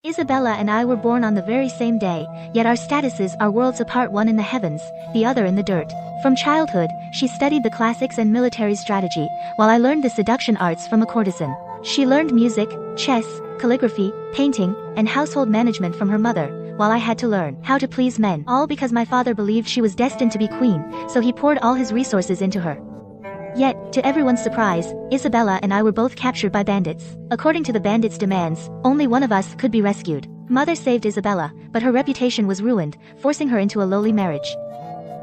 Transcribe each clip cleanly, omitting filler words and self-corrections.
Isabella and I were born on the very same day, yet our statuses are worlds apart, one in the heavens, the other in the dirt. From childhood, she studied the classics and military strategy, while I learned the seduction arts from a courtesan. She learned music, chess, calligraphy, painting, and household management from her mother, while I had to learn how to please men, all because my father believed she was destined to be queen, so he poured all his resources into her. Yet, to everyone's surprise, Isabella and I were both captured by bandits. According to the bandits' demands, only one of us could be rescued. Mother saved Isabella, but her reputation was ruined, forcing her into a lowly marriage.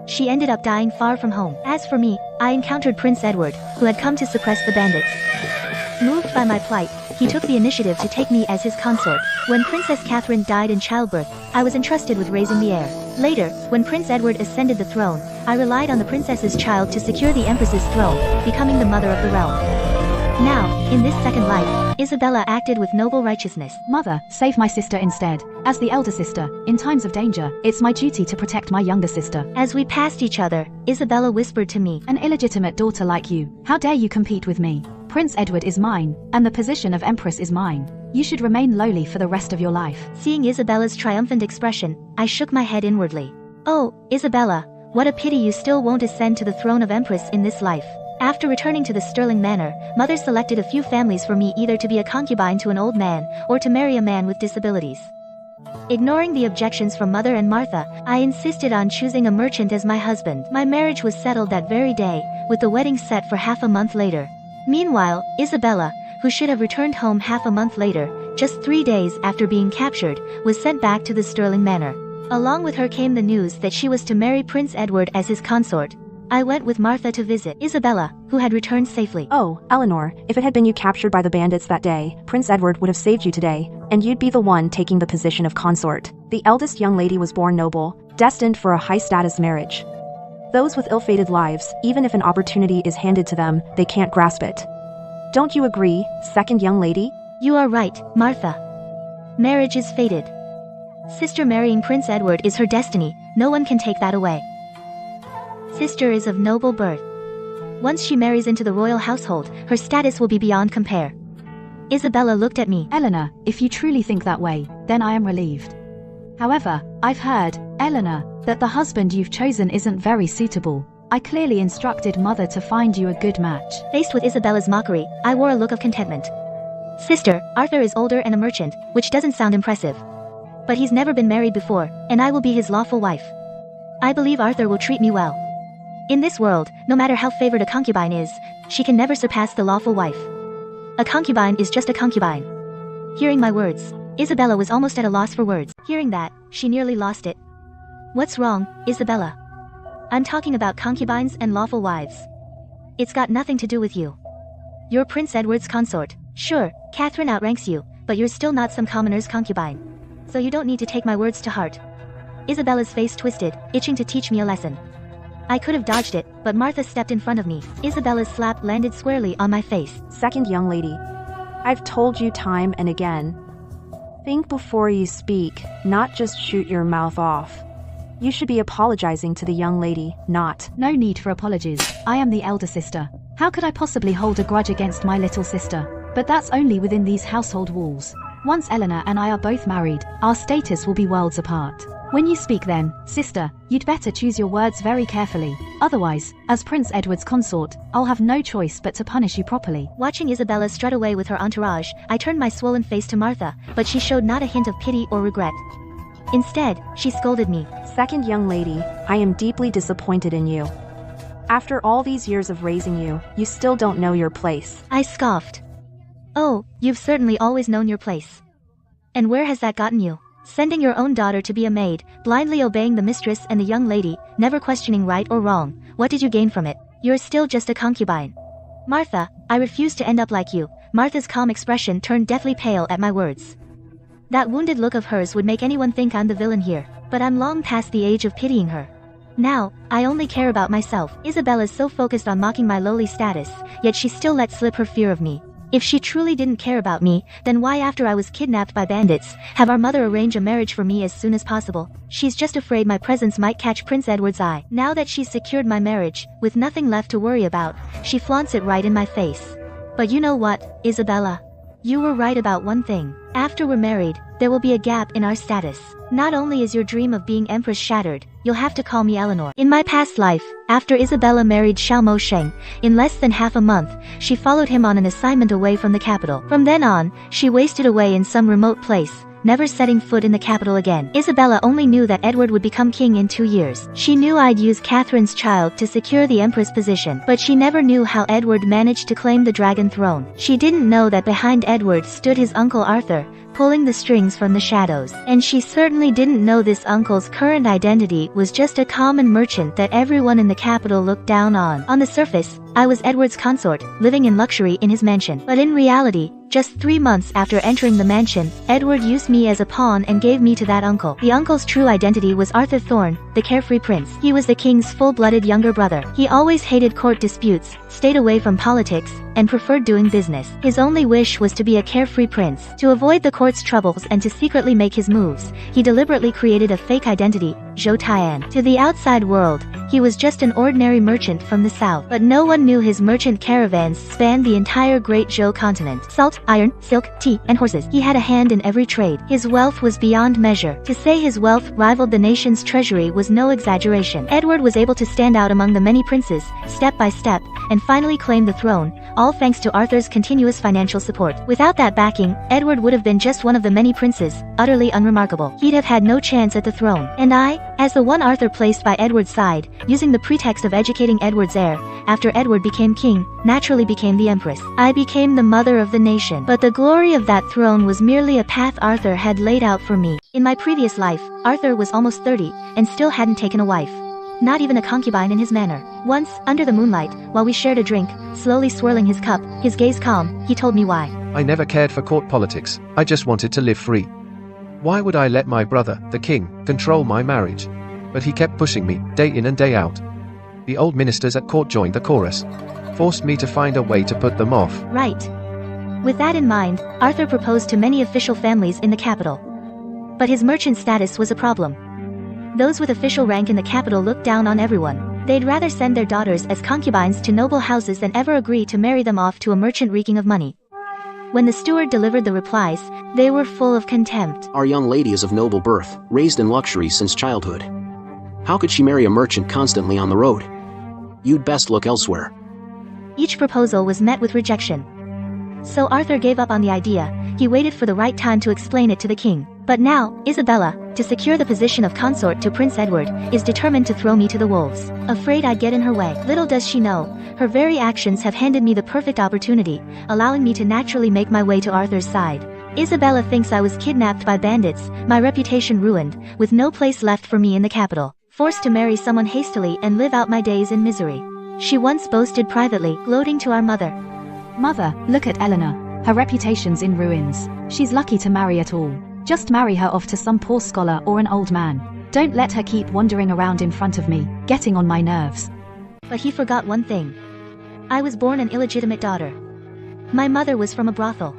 She ended up dying far from home. As for me, I encountered Prince Edward, who had come to suppress the bandits. Moved by my plight, he took the initiative to take me as his consort. When Princess Catherine died in childbirth, I was entrusted with raising the heir. Later, when Prince Edward ascended the throne, I relied on the princess's child to secure the empress's throne, becoming the mother of the realm. Now, in this second life, Isabella acted with noble righteousness. Mother, save my sister instead. As the elder sister, in times of danger, it's my duty to protect my younger sister. As we passed each other, Isabella whispered to me, "An illegitimate daughter like you, how dare you compete with me? Prince Edward is mine, and the position of empress is mine. You should remain lowly for the rest of your life." Seeing Isabella's triumphant expression, I shook my head inwardly. "Oh, Isabella, what a pity you still won't ascend to the throne of empress in this life." After returning to the Stirling Manor, Mother selected a few families for me, either to be a concubine to an old man, or to marry a man with disabilities. Ignoring the objections from Mother and Martha, I insisted on choosing a merchant as my husband. My marriage was settled that very day, with the wedding set for half a month later. Meanwhile, Isabella, who should have returned home half a month later, just 3 days after being captured, was sent back to the Stirling Manor. Along with her came the news that she was to marry Prince Edward as his consort. I went with Martha to visit Isabella, who had returned safely. "Oh, Eleanor, if it had been you captured by the bandits that day, Prince Edward would have saved you today, and you'd be the one taking the position of consort." The eldest young lady was born noble, destined for a high-status marriage. Those with ill-fated lives, even if an opportunity is handed to them, they can't grasp it. Don't you agree, second young lady? You are right, Martha. Marriage is fated. Sister marrying Prince Edward is her destiny, no one can take that away. Sister is of noble birth. Once she marries into the royal household, her status will be beyond compare. Isabella looked at me. Eleanor, if you truly think that way, then I am relieved. However, I've heard, Eleanor, that the husband you've chosen isn't very suitable. I clearly instructed Mother to find you a good match. Faced with Isabella's mockery, I wore a look of contentment. Sister, Arthur is older and a merchant, which doesn't sound impressive. But he's never been married before, and I will be his lawful wife. I believe Arthur will treat me well. In this world, no matter how favored a concubine is, she can never surpass the lawful wife. A concubine is just a concubine. Hearing my words, Isabella was almost at a loss for words. Hearing that, she nearly lost it. What's wrong, Isabella? I'm talking about concubines and lawful wives. It's got nothing to do with you. You're Prince Edward's consort. Sure, Catherine outranks you, but you're still not some commoner's concubine. So you don't need to take my words to heart. Isabella's face twisted, itching to teach me a lesson. I could have dodged it, but Martha stepped in front of me. Isabella's slap landed squarely on my face. Second young lady, I've told you time and again. Think before you speak, not just shoot your mouth off. You should be apologizing to the young lady, not. No need for apologies. I am the elder sister. How could I possibly hold a grudge against my little sister? But that's only within these household walls. Once Eleanor and I are both married, our status will be worlds apart. When you speak then, sister, you'd better choose your words very carefully. Otherwise, as Prince Edward's consort, I'll have no choice but to punish you properly. Watching Isabella strut away with her entourage, I turned my swollen face to Martha, but she showed not a hint of pity or regret. Instead, she scolded me. Second young lady, I am deeply disappointed in you. After all these years of raising you, you still don't know your place. I scoffed. Oh, you've certainly always known your place. And where has that gotten you? Sending your own daughter to be a maid, blindly obeying the mistress and the young lady, never questioning right or wrong. What did you gain from it? You're still just a concubine. Martha, I refuse to end up like you. Martha's calm expression turned deathly pale at my words. That wounded look of hers would make anyone think I'm the villain here, but I'm long past the age of pitying her. Now, I only care about myself. Isabella's so focused on mocking my lowly status, yet she still let slip her fear of me. If she truly didn't care about me, then why after I was kidnapped by bandits, have our mother arrange a marriage for me as soon as possible? She's just afraid my presence might catch Prince Edward's eye. Now that she's secured my marriage, with nothing left to worry about, she flaunts it right in my face. But you know what, Isabella? You were right about one thing. After we're married, there will be a gap in our status. Not only is your dream of being empress shattered, you'll have to call me Eleanor. In my past life, after Isabella married Xiao Mo Sheng, in less than half a month, she followed him on an assignment away from the capital. From then on, she wasted away in some remote place, never setting foot in the capital again. Isabella only knew that Edward would become king in 2 years. She knew I'd use Catherine's child to secure the empress position, but she never knew how Edward managed to claim the dragon throne. She didn't know that behind Edward stood his uncle Arthur, pulling the strings from the shadows. And she certainly didn't know this uncle's current identity was just a common merchant that everyone in the capital looked down on. On the surface, I was Edward's consort, living in luxury in his mansion. But in reality, just 3 months after entering the mansion, Edward used me as a pawn and gave me to that uncle. The uncle's true identity was Arthur Thorne, the carefree prince. He was the king's full-blooded younger brother. He always hated court disputes, stayed away from politics, and preferred doing business. His only wish was to be a carefree prince. To avoid the court's troubles and to secretly make his moves, he deliberately created a fake identity, Zhou Taian. To the outside world, he was just an ordinary merchant from the south. But no one knew his merchant caravans spanned the entire Great Zhou continent. Salt, iron, silk, tea, and horses. He had a hand in every trade. His wealth was beyond measure. To say his wealth rivaled the nation's treasury was no exaggeration. Edward was able to stand out among the many princes, step by step, and finally claim the throne, all thanks to Arthur's continuous financial support. Without that backing, Edward would have been just one of the many princes, utterly unremarkable. He'd have had no chance at the throne. And I, as the one Arthur placed by Edward's side, using the pretext of educating Edward's heir, after Edward became king, naturally became the empress. I became the mother of the nation. But the glory of that throne was merely a path Arthur had laid out for me. In my previous life, Arthur was almost 30, and still hadn't taken a wife. Not even a concubine in his manor. Once, under the moonlight, while we shared a drink, slowly swirling his cup, his gaze calm, he told me why. I never cared for court politics. I just wanted to live free. Why would I let my brother, the king, control my marriage? But he kept pushing me, day in and day out. The old ministers at court joined the chorus, forced me to find a way to put them off. Right. With that in mind, Arthur proposed to many official families in the capital. But his merchant status was a problem. Those with official rank in the capital looked down on everyone. They'd rather send their daughters as concubines to noble houses than ever agree to marry them off to a merchant reeking of money. When the steward delivered the replies, they were full of contempt. Our young lady is of noble birth, raised in luxury since childhood. How could she marry a merchant constantly on the road? You'd best look elsewhere. Each proposal was met with rejection. So Arthur gave up on the idea. He waited for the right time to explain it to the king. But now, Isabella, to secure the position of consort to Prince Edward, is determined to throw me to the wolves. Afraid I'd get in her way. Little does she know, her very actions have handed me the perfect opportunity, allowing me to naturally make my way to Arthur's side. Isabella thinks I was kidnapped by bandits, my reputation ruined, with no place left for me in the capital, forced to marry someone hastily and live out my days in misery. She once boasted privately, gloating to our mother. Mother, look at Eleanor. Her reputation's in ruins. She's lucky to marry at all. Just marry her off to some poor scholar or an old man. Don't let her keep wandering around in front of me, getting on my nerves. But he forgot one thing. I was born an illegitimate daughter. My mother was from a brothel.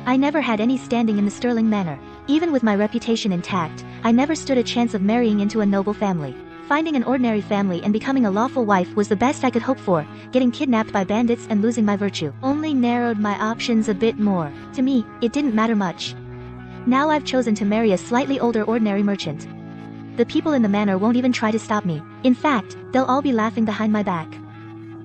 I never had any standing in the Sterling Manor. Even with my reputation intact, I never stood a chance of marrying into a noble family. Finding an ordinary family and becoming a lawful wife was the best I could hope for. Getting kidnapped by bandits and losing my virtue only narrowed my options a bit more. To me, it didn't matter much. Now I've chosen to marry a slightly older ordinary merchant. The people in the manor won't even try to stop me. In fact, they'll all be laughing behind my back,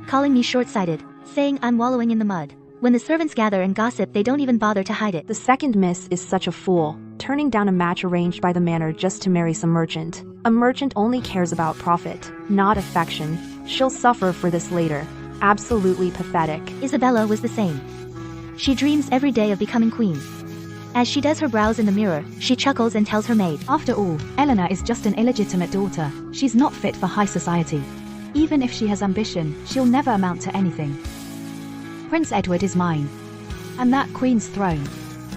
calling me short-sighted, saying I'm wallowing in the mud. When the servants gather and gossip, they don't even bother to hide it. The second miss is such a fool, turning down a match arranged by the manor just to marry some merchant. A merchant only cares about profit, not affection. She'll suffer for this later. Absolutely pathetic. Isabella was the same. She dreams every day of becoming queen. As she does her brows in the mirror, she chuckles and tells her maid. After all, Eleanor is just an illegitimate daughter. She's not fit for high society. Even if she has ambition, she'll never amount to anything. Prince Edward is mine. And that queen's throne,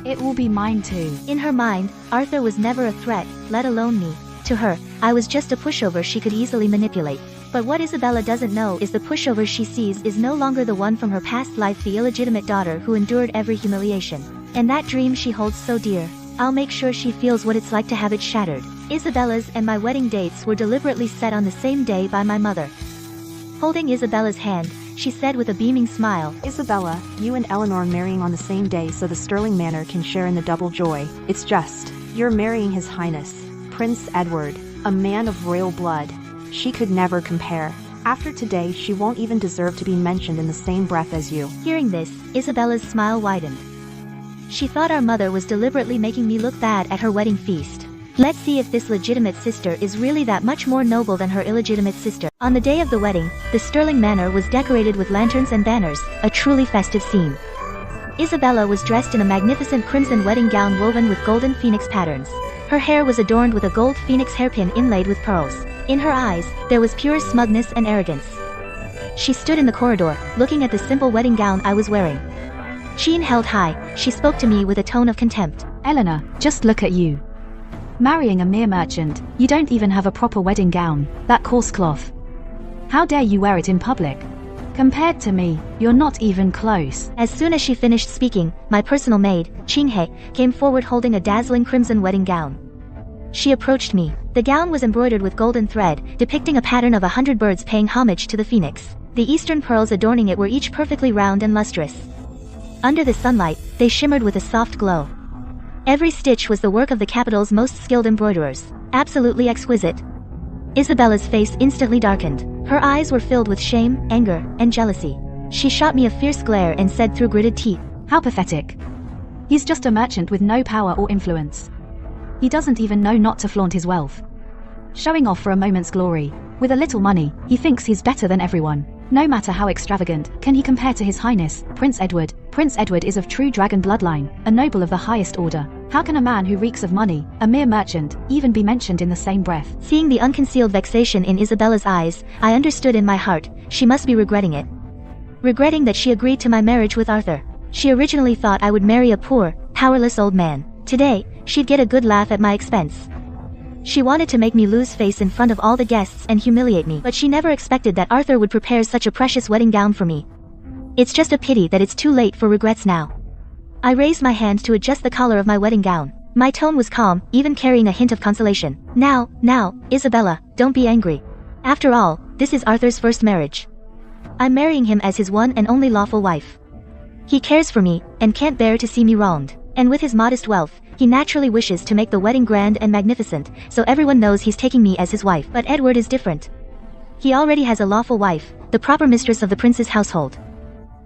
it will be mine too. In her mind, Arthur was never a threat, let alone me. To her, I was just a pushover she could easily manipulate. But what Isabella doesn't know is the pushover she sees is no longer the one from her past life, the illegitimate daughter who endured every humiliation. And that dream she holds so dear, I'll make sure she feels what it's like to have it shattered. Isabella's and my wedding dates were deliberately set on the same day by my mother. Holding Isabella's hand, she said with a beaming smile. Isabella, you and Eleanor marrying on the same day so the Sterling Manor can share in the double joy. It's just, you're marrying His Highness, Prince Edward, a man of royal blood. She could never compare. After today, she won't even deserve to be mentioned in the same breath as you. Hearing this, Isabella's smile widened. She thought our mother was deliberately making me look bad at her wedding feast. Let's see if this legitimate sister is really that much more noble than her illegitimate sister. On the day of the wedding, the Sterling Manor was decorated with lanterns and banners, a truly festive scene. Isabella was dressed in a magnificent crimson wedding gown woven with golden phoenix patterns. Her hair was adorned with a gold phoenix hairpin inlaid with pearls. In her eyes, there was pure smugness and arrogance. She stood in the corridor, looking at the simple wedding gown I was wearing. Chin held high, she spoke to me with a tone of contempt. Eleanor, just look at you. Marrying a mere merchant, you don't even have a proper wedding gown, that coarse cloth. How dare you wear it in public? Compared to me, you're not even close. As soon as she finished speaking, my personal maid, Qinghe, came forward holding a dazzling crimson wedding gown. She approached me. The gown was embroidered with golden thread, depicting a pattern of 100 birds paying homage to the phoenix. The eastern pearls adorning it were each perfectly round and lustrous. Under the sunlight, they shimmered with a soft glow. Every stitch was the work of the capital's most skilled embroiderers. Absolutely exquisite. Isabella's face instantly darkened. Her eyes were filled with shame, anger, and jealousy. She shot me a fierce glare and said through gritted teeth, "How pathetic. He's just a merchant with no power or influence. He doesn't even know not to flaunt his wealth. Showing off for a moment's glory. With a little money, he thinks he's better than everyone. No matter how extravagant, can he compare to His Highness, Prince Edward? Prince Edward is of true dragon bloodline, a noble of the highest order. How can a man who reeks of money, a mere merchant, even be mentioned in the same breath?" Seeing the unconcealed vexation in Isabella's eyes, I understood in my heart, she must be regretting it. Regretting that she agreed to my marriage with Arthur. She originally thought I would marry a poor, powerless old man. Today, she'd get a good laugh at my expense. She wanted to make me lose face in front of all the guests and humiliate me, but she never expected that Arthur would prepare such a precious wedding gown for me. It's just a pity that it's too late for regrets now. I raised my hand to adjust the collar of my wedding gown. My tone was calm, even carrying a hint of consolation. Now, Isabella, don't be angry. After all, this is Arthur's first marriage. I'm marrying him as his one and only lawful wife. He cares for me, and can't bear to see me wronged. And with his modest wealth, he naturally wishes to make the wedding grand and magnificent, so everyone knows he's taking me as his wife. But Edward is different. He already has a lawful wife, the proper mistress of the prince's household.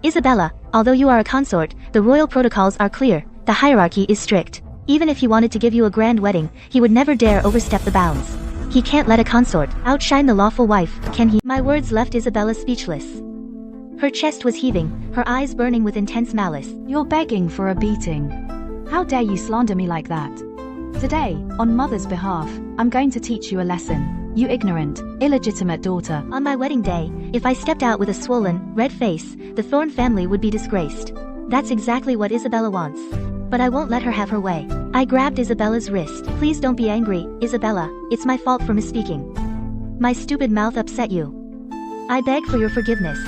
Isabella, although you are a consort, the royal protocols are clear, the hierarchy is strict. Even if he wanted to give you a grand wedding, he would never dare overstep the bounds. He can't let a consort outshine the lawful wife, can he? My words left Isabella speechless. Her chest was heaving, her eyes burning with intense malice. You're begging for a beating. How dare you slander me like that? Today, on Mother's behalf, I'm going to teach you a lesson, you ignorant, illegitimate daughter. On my wedding day, if I stepped out with a swollen, red face, the Thorne family would be disgraced. That's exactly what Isabella wants. But I won't let her have her way. I grabbed Isabella's wrist. Please don't be angry, Isabella, it's my fault for misspeaking. My stupid mouth upset you. I beg for your forgiveness.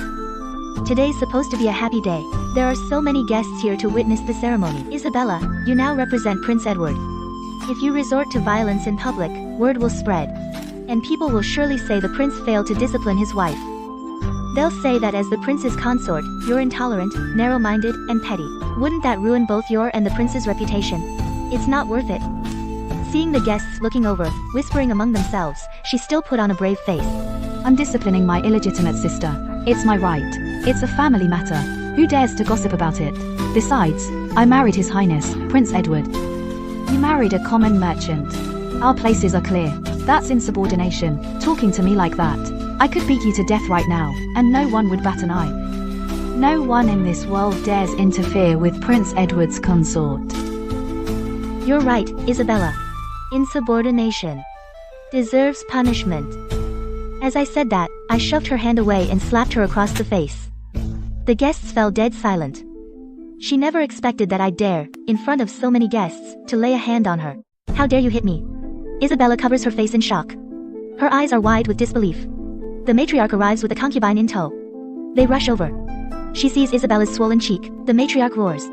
Today's supposed to be a happy day. There are so many guests here to witness the ceremony. Isabella, you now represent Prince Edward. If you resort to violence in public, word will spread. And people will surely say the prince failed to discipline his wife. They'll say that as the prince's consort, you're intolerant, narrow-minded, and petty. Wouldn't that ruin both your and the prince's reputation? It's not worth it. Seeing the guests looking over, whispering among themselves, she still put on a brave face. I'm disciplining my illegitimate sister. It's my right. It's a family matter. Who dares to gossip about it? Besides, I married His Highness, Prince Edward. You married a common merchant. Our places are clear. That's insubordination, talking to me like that. I could beat you to death right now, and no one would bat an eye. No one in this world dares interfere with Prince Edward's consort. You're right, Isabella. Insubordination deserves punishment. As I said that, I shoved her hand away and slapped her across the face. The guests fell dead silent. She never expected that I'd dare, in front of so many guests, to lay a hand on her. How dare you hit me? Isabella covers her face in shock. Her eyes are wide with disbelief. The matriarch arrives with a concubine in tow. They rush over. She sees Isabella's swollen cheek. The matriarch roars.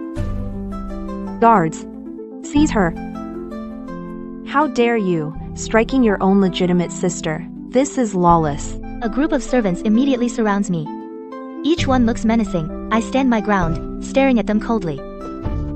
Guards! Seize her! How dare you, striking your own legitimate sister? This is lawless. A group of servants immediately surrounds me. Each one looks menacing. I stand my ground, staring at them coldly.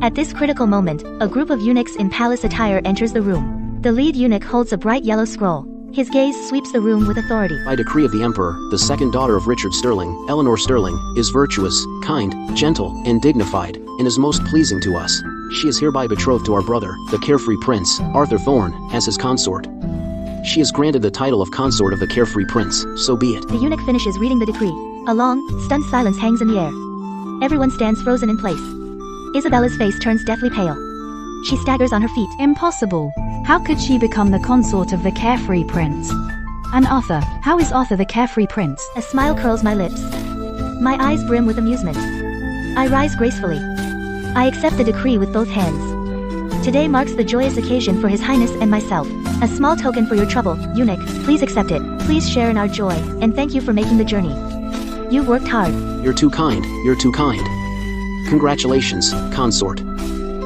At this critical moment, a group of eunuchs in palace attire enters the room. The lead eunuch holds a bright yellow scroll. His gaze sweeps the room with authority. By decree of the Emperor, the second daughter of Richard Sterling, Eleanor Sterling, is virtuous, kind, gentle, and dignified, and is most pleasing to us. She is hereby betrothed to our brother, the carefree prince, Arthur Thorne, as his consort. She is granted the title of consort of the carefree prince, so be it. The eunuch finishes reading the decree. A long, stunned silence hangs in the air. Everyone stands frozen in place. Isabella's face turns deathly pale. She staggers on her feet. Impossible. How could she become the consort of the carefree prince? And Arthur, how is Arthur the carefree prince? A smile curls my lips. My eyes brim with amusement. I rise gracefully. I accept the decree with both hands. Today marks the joyous occasion for His Highness and myself. A small token for your trouble, eunuch. Please accept it. Please share in our joy, and thank you for making the journey. You've worked hard. You're too kind, you're too kind. Congratulations, consort.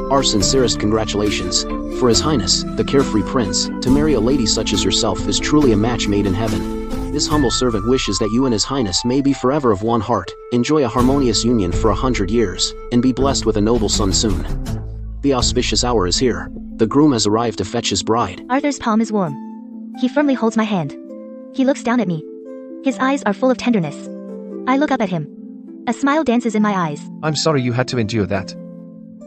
Our sincerest congratulations. For His Highness, the carefree prince, to marry a lady such as yourself is truly a match made in heaven. This humble servant wishes that you and His Highness may be forever of one heart, enjoy a harmonious union for 100 years, and be blessed with a noble son soon. The auspicious hour is here. The groom has arrived to fetch his bride. Arthur's palm is warm. He firmly holds my hand. He looks down at me. His eyes are full of tenderness. I look up at him. A smile dances in my eyes. I'm sorry you had to endure that.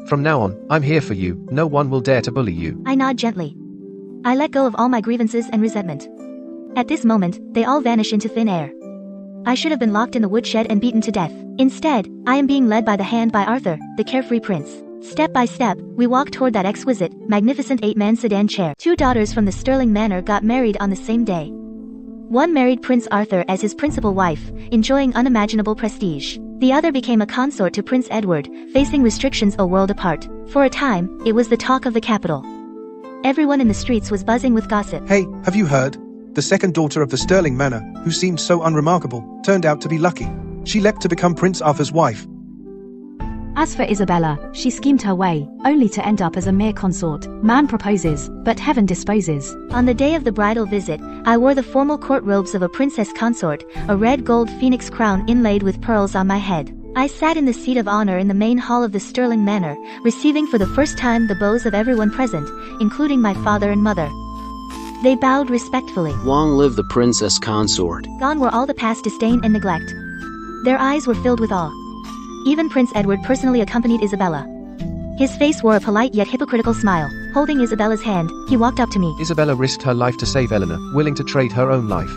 From now on, I'm here for you. No one will dare to bully you. I nod gently. I let go of all my grievances and resentment. At this moment, they all vanish into thin air. I should have been locked in the woodshed and beaten to death. Instead, I am being led by the hand by Arthur, the carefree prince. Step by step, we walk toward that exquisite, magnificent 8-man sedan chair. 2 daughters from the Sterling Manor got married on the same day. One married Prince Arthur as his principal wife, enjoying unimaginable prestige. The other became a consort to Prince Edward, facing restrictions a world apart. For a time, it was the talk of the capital. Everyone in the streets was buzzing with gossip. Hey, have you heard? The second daughter of the Sterling Manor, who seemed so unremarkable, turned out to be lucky. She leapt to become Prince Arthur's wife. As for Isabella, she schemed her way, only to end up as a mere consort. Man proposes, but heaven disposes. On the day of the bridal visit, I wore the formal court robes of a princess consort, a red gold phoenix crown inlaid with pearls on my head. I sat in the seat of honor in the main hall of the Sterling Manor, receiving for the first time the bows of everyone present, including my father and mother. They bowed respectfully. Long live the princess consort. Gone were all the past disdain and neglect. Their eyes were filled with awe. Even Prince Edward personally accompanied Isabella. His face wore a polite yet hypocritical smile. Holding Isabella's hand, he walked up to me. Isabella risked her life to save Eleanor, willing to trade her own life.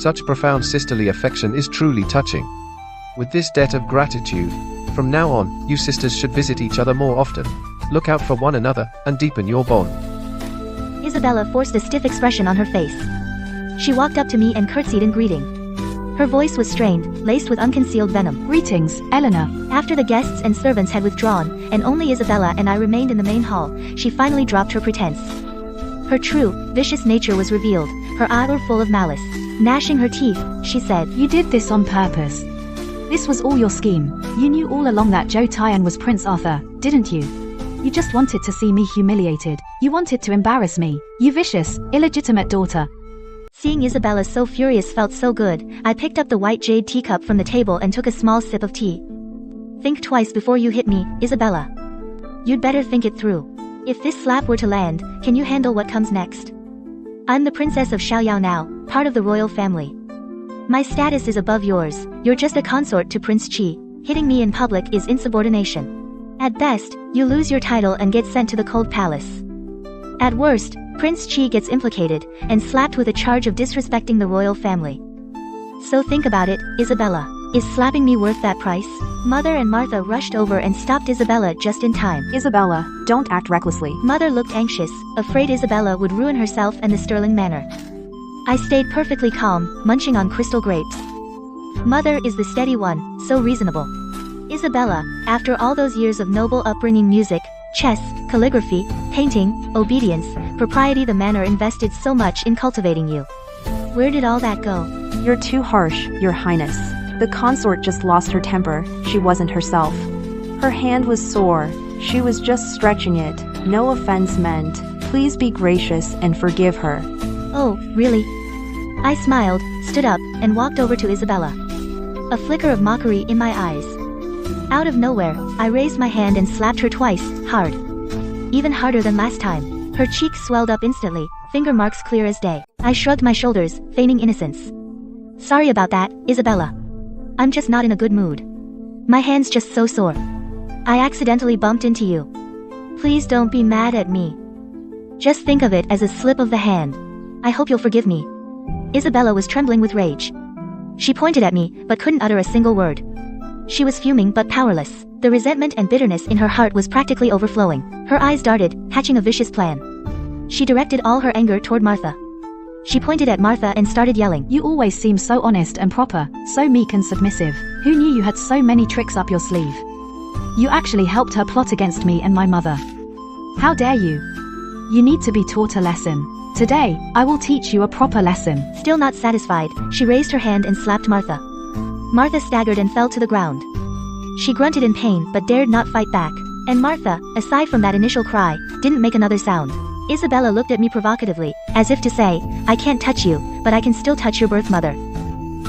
Such profound sisterly affection is truly touching. With this debt of gratitude, from now on, you sisters should visit each other more often. Look out for one another, and deepen your bond. Isabella forced a stiff expression on her face. She walked up to me and curtsied in greeting. Her voice was strained, laced with unconcealed venom. Greetings, Eleanor. After the guests and servants had withdrawn, and only Isabella and I remained in the main hall, she finally dropped her pretense. Her true, vicious nature was revealed. Her eyes were full of malice. Gnashing her teeth, she said, You did this on purpose. This was all your scheme. You knew all along that Joe Tyan was Prince Arthur, didn't you? You just wanted to see me humiliated. You wanted to embarrass me. You vicious, illegitimate daughter. Seeing Isabella so furious felt so good. I picked up the white jade teacup from the table and took a small sip of tea. Think twice before you hit me, Isabella. You'd better think it through. If this slap were to land, can you handle what comes next? I'm the princess of Xiaoyao now, part of the royal family. My status is above yours. You're just a consort to Prince Qi. Hitting me in public is insubordination. At best, you lose your title and get sent to the cold palace. At worst, Prince Qi gets implicated and slapped with a charge of disrespecting the royal family. So think about it, Isabella. Is slapping me worth that price? Mother and Martha rushed over and stopped Isabella just in time. Isabella, don't act recklessly. Mother looked anxious, afraid Isabella would ruin herself and the Sterling Manor. I stayed perfectly calm, munching on crystal grapes. Mother is the steady one, so reasonable. Isabella, after all those years of noble upbringing, music, chess, calligraphy, painting, obedience, propriety, the manor invested so much in cultivating you. Where did all that go? You're too harsh, Your Highness. The consort just lost her temper. She wasn't herself. Her hand was sore. She was just stretching it. No offense meant. Please be gracious and forgive her. Oh, really? I smiled, stood up, and walked over to Isabella. a flicker of mockery in my eyes. Out of nowhere, I raised my hand and slapped her twice, hard. Even harder than last time. Her cheeks swelled up instantly, finger marks clear as day. I shrugged my shoulders, feigning innocence. Sorry about that, Isabella. I'm just not in a good mood. My hand's just so sore. I accidentally bumped into you. Please don't be mad at me. Just think of it as a slip of the hand. I hope you'll forgive me. Isabella was trembling with rage. She pointed at me, but couldn't utter a single word. She was fuming but powerless. The resentment and bitterness in her heart was practically overflowing. Her eyes darted, hatching a vicious plan. She directed all her anger toward Martha. She pointed at Martha and started yelling. You always seem so honest and proper, so meek and submissive. Who knew you had so many tricks up your sleeve? You actually helped her plot against me and my mother. How dare you? You need to be taught a lesson. Today, I will teach you a proper lesson. Still not satisfied, she raised her hand and slapped Martha. Martha staggered and fell to the ground. She grunted in pain but dared not fight back. And Martha, aside from that initial cry, didn't make another sound. Isabella looked at me provocatively, as if to say, I can't touch you, but I can still touch your birth mother.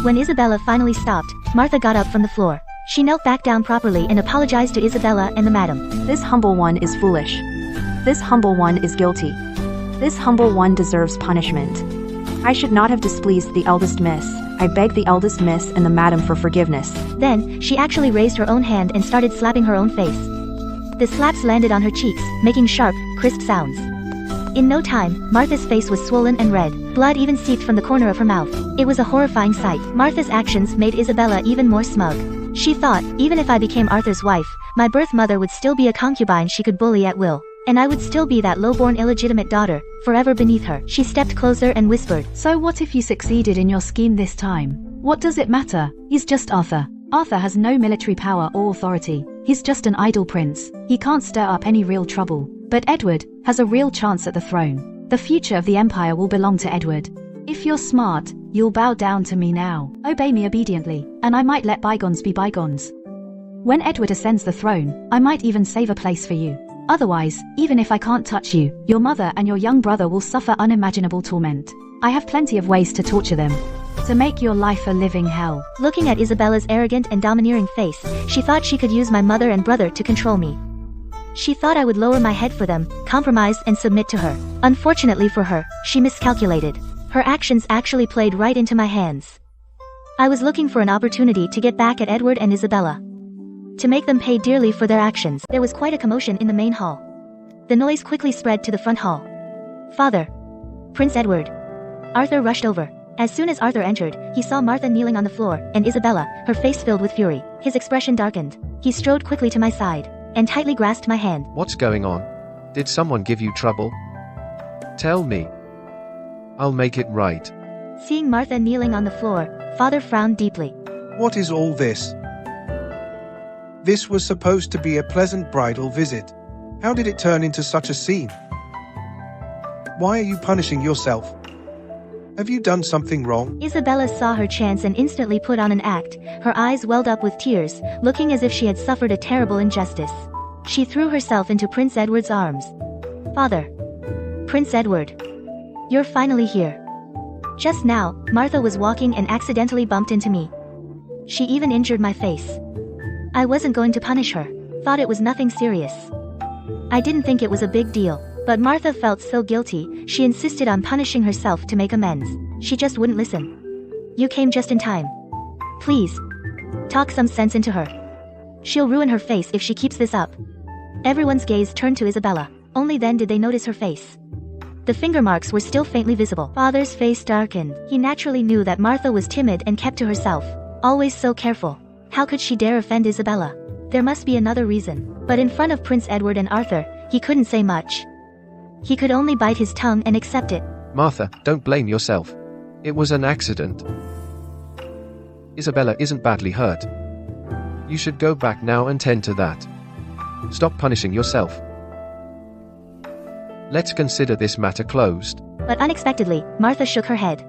When Isabella finally stopped, Martha got up from the floor. She knelt back down properly and apologized to Isabella and the madam. This humble one is foolish. This humble one is guilty. This humble one deserves punishment. I should not have displeased the eldest miss. I beg the eldest miss and the madam for forgiveness. Then, she actually raised her own hand and started slapping her own face. The slaps landed on her cheeks, making sharp, crisp sounds. In no time, Martha's face was swollen and red. Blood even seeped from the corner of her mouth. It was a horrifying sight. Martha's actions made Isabella even more smug. She thought, even if I became Arthur's wife, my birth mother would still be a concubine she could bully at will. And I would still be that low-born illegitimate daughter, forever beneath her. She stepped closer and whispered. So what if you succeeded in your scheme this time? What does it matter? He's just Arthur. Arthur has no military power or authority. He's just an idle prince. He can't stir up any real trouble. But Edward has a real chance at the throne. The future of the empire will belong to Edward. If you're smart, you'll bow down to me now. Obey me obediently, and I might let bygones be bygones. When Edward ascends the throne, I might even save a place for you. Otherwise, even if I can't touch you, your mother and your young brother will suffer unimaginable torment. I have plenty of ways to torture them. To make your life a living hell. Looking at Isabella's arrogant and domineering face, she thought she could use my mother and brother to control me. She thought I would lower my head for them, compromise and submit to her. Unfortunately for her, she miscalculated. Her actions actually played right into my hands. I was looking for an opportunity to get back at Edward and Isabella. To make them pay dearly for their actions. There was quite a commotion in the main hall. The noise quickly spread to the front hall. Father! Prince Edward! Arthur rushed over. As soon as Arthur entered, he saw Martha kneeling on the floor, and Isabella, her face filled with fury. His expression darkened. He strode quickly to my side, and tightly grasped my hand. What's going on? Did someone give you trouble? Tell me. I'll make it right. Seeing Martha kneeling on the floor, Father frowned deeply. What is all this? This was supposed to be a pleasant bridal visit. How did it turn into such a scene? Why are you punishing yourself? Have you done something wrong? Isabella saw her chance and instantly put on an act. Her eyes welled up with tears, looking as if she had suffered a terrible injustice. She threw herself into Prince Edward's arms. Father! Prince Edward! You're finally here. Just now, Martha was walking and accidentally bumped into me. She even injured my face. I wasn't going to punish her. Thought it was nothing serious. I didn't think it was a big deal. But Martha felt so guilty, she insisted on punishing herself to make amends. She just wouldn't listen. You came just in time. Please. Talk some sense into her. She'll ruin her face if she keeps this up. Everyone's gaze turned to Isabella. Only then did they notice her face. The finger marks were still faintly visible. Father's face darkened. He naturally knew that Martha was timid and kept to herself. Always so careful. How could she dare offend Isabella? There must be another reason. But in front of Prince Edward and Arthur, he couldn't say much. He could only bite his tongue and accept it. Martha, don't blame yourself. It was an accident. Isabella isn't badly hurt. You should go back now and tend to that. Stop punishing yourself. Let's consider this matter closed. But unexpectedly, Martha shook her head.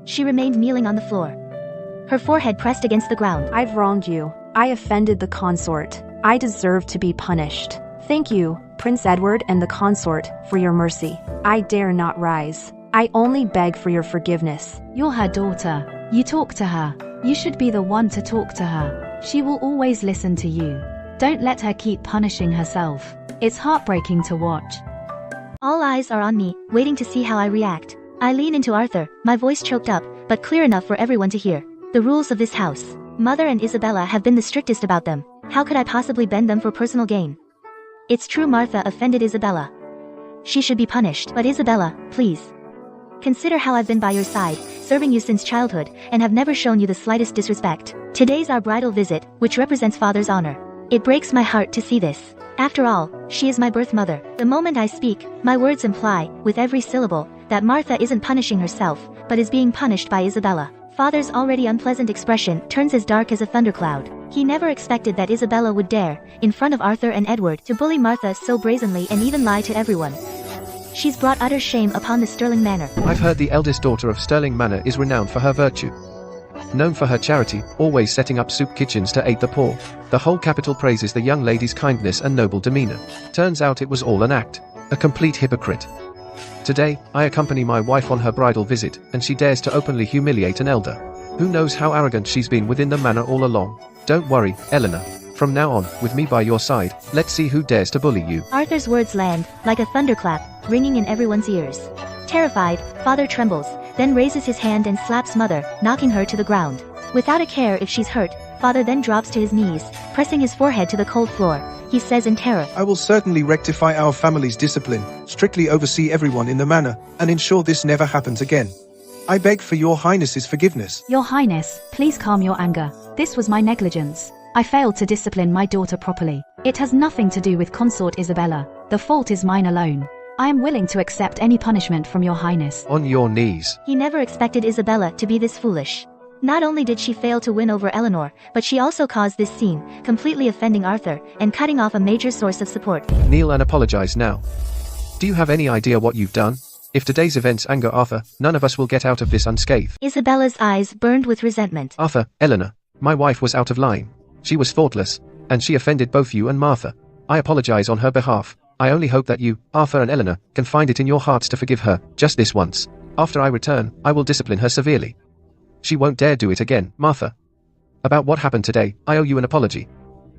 She remained kneeling on the floor. Her forehead pressed against the ground. I've wronged you. I offended the consort. I deserve to be punished. Thank you, Prince Edward and the consort, for your mercy. I dare not rise. I only beg for your forgiveness. You're her daughter. You talk to her. You should be the one to talk to her. She will always listen to you. Don't let her keep punishing herself. It's heartbreaking to watch. All eyes are on me, waiting to see how I react. I lean into Arthur, my voice choked up, but clear enough for everyone to hear. The rules of this house. Mother and Isabella have been the strictest about them. How could I possibly bend them for personal gain? It's true Martha offended Isabella. She should be punished. But Isabella, please. Consider how I've been by your side, serving you since childhood, and have never shown you the slightest disrespect. Today's our bridal visit, which represents father's honor. It breaks my heart to see this. After all, she is my birth mother. The moment I speak, my words imply, with every syllable, that Martha isn't punishing herself, but is being punished by Isabella. Father's already unpleasant expression turns as dark as a thundercloud. He never expected that Isabella would dare, in front of Arthur and Edward, to bully Martha so brazenly and even lie to everyone. She's brought utter shame upon the Sterling Manor. I've heard the eldest daughter of Sterling Manor is renowned for her virtue. Known for her charity, always setting up soup kitchens to aid the poor. The whole capital praises the young lady's kindness and noble demeanor. Turns out it was all an act. A complete hypocrite. Today, I accompany my wife on her bridal visit, and she dares to openly humiliate an elder. Who knows how arrogant she's been within the manor all along. Don't worry, Eleanor. From now on, with me by your side, let's see who dares to bully you. Arthur's words land, like a thunderclap, ringing in everyone's ears. Terrified, father trembles, then raises his hand and slaps mother, knocking her to the ground. Without a care if she's hurt, father then drops to his knees, pressing his forehead to the cold floor. He says in terror, I will certainly rectify our family's discipline, strictly oversee everyone in the manor, and ensure this never happens again. I beg for your highness's forgiveness. Your Highness, please calm your anger. This was my negligence. I failed to discipline my daughter properly. It has nothing to do with consort Isabella. The fault is mine alone. I am willing to accept any punishment from your Highness. On your knees. He never expected Isabella to be this foolish. Not only did she fail to win over Eleanor, but she also caused this scene, completely offending Arthur, and cutting off a major source of support. Kneel and apologize now. Do you have any idea what you've done? If today's events anger Arthur, none of us will get out of this unscathed. Isabella's eyes burned with resentment. Arthur, Eleanor, my wife was out of line. She was thoughtless, and she offended both you and Martha. I apologize on her behalf. I only hope that you, Arthur and Eleanor, can find it in your hearts to forgive her, just this once. After I return, I will discipline her severely. She won't dare do it again, Martha. About what happened today, I owe you an apology.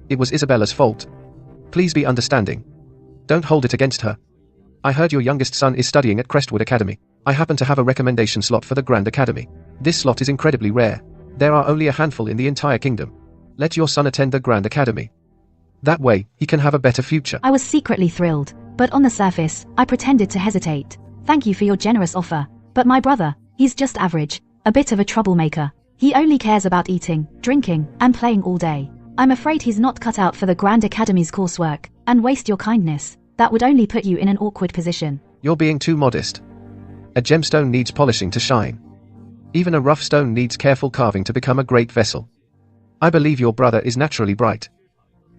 It was Isabella's fault. Please be understanding. Don't hold it against her. I heard your youngest son is studying at Crestwood Academy. I happen to have a recommendation slot for the Grand Academy. This slot is incredibly rare. There are only a handful in the entire kingdom. Let your son attend the Grand Academy. That way, he can have a better future. I was secretly thrilled, but on the surface, I pretended to hesitate. Thank you for your generous offer. But my brother, he's just average. A bit of a troublemaker. He only cares about eating, drinking, and playing all day. I'm afraid he's not cut out for the Grand Academy's coursework, and waste your kindness. That would only put you in an awkward position. You're being too modest. A gemstone needs polishing to shine. Even a rough stone needs careful carving to become a great vessel. I believe your brother is naturally bright.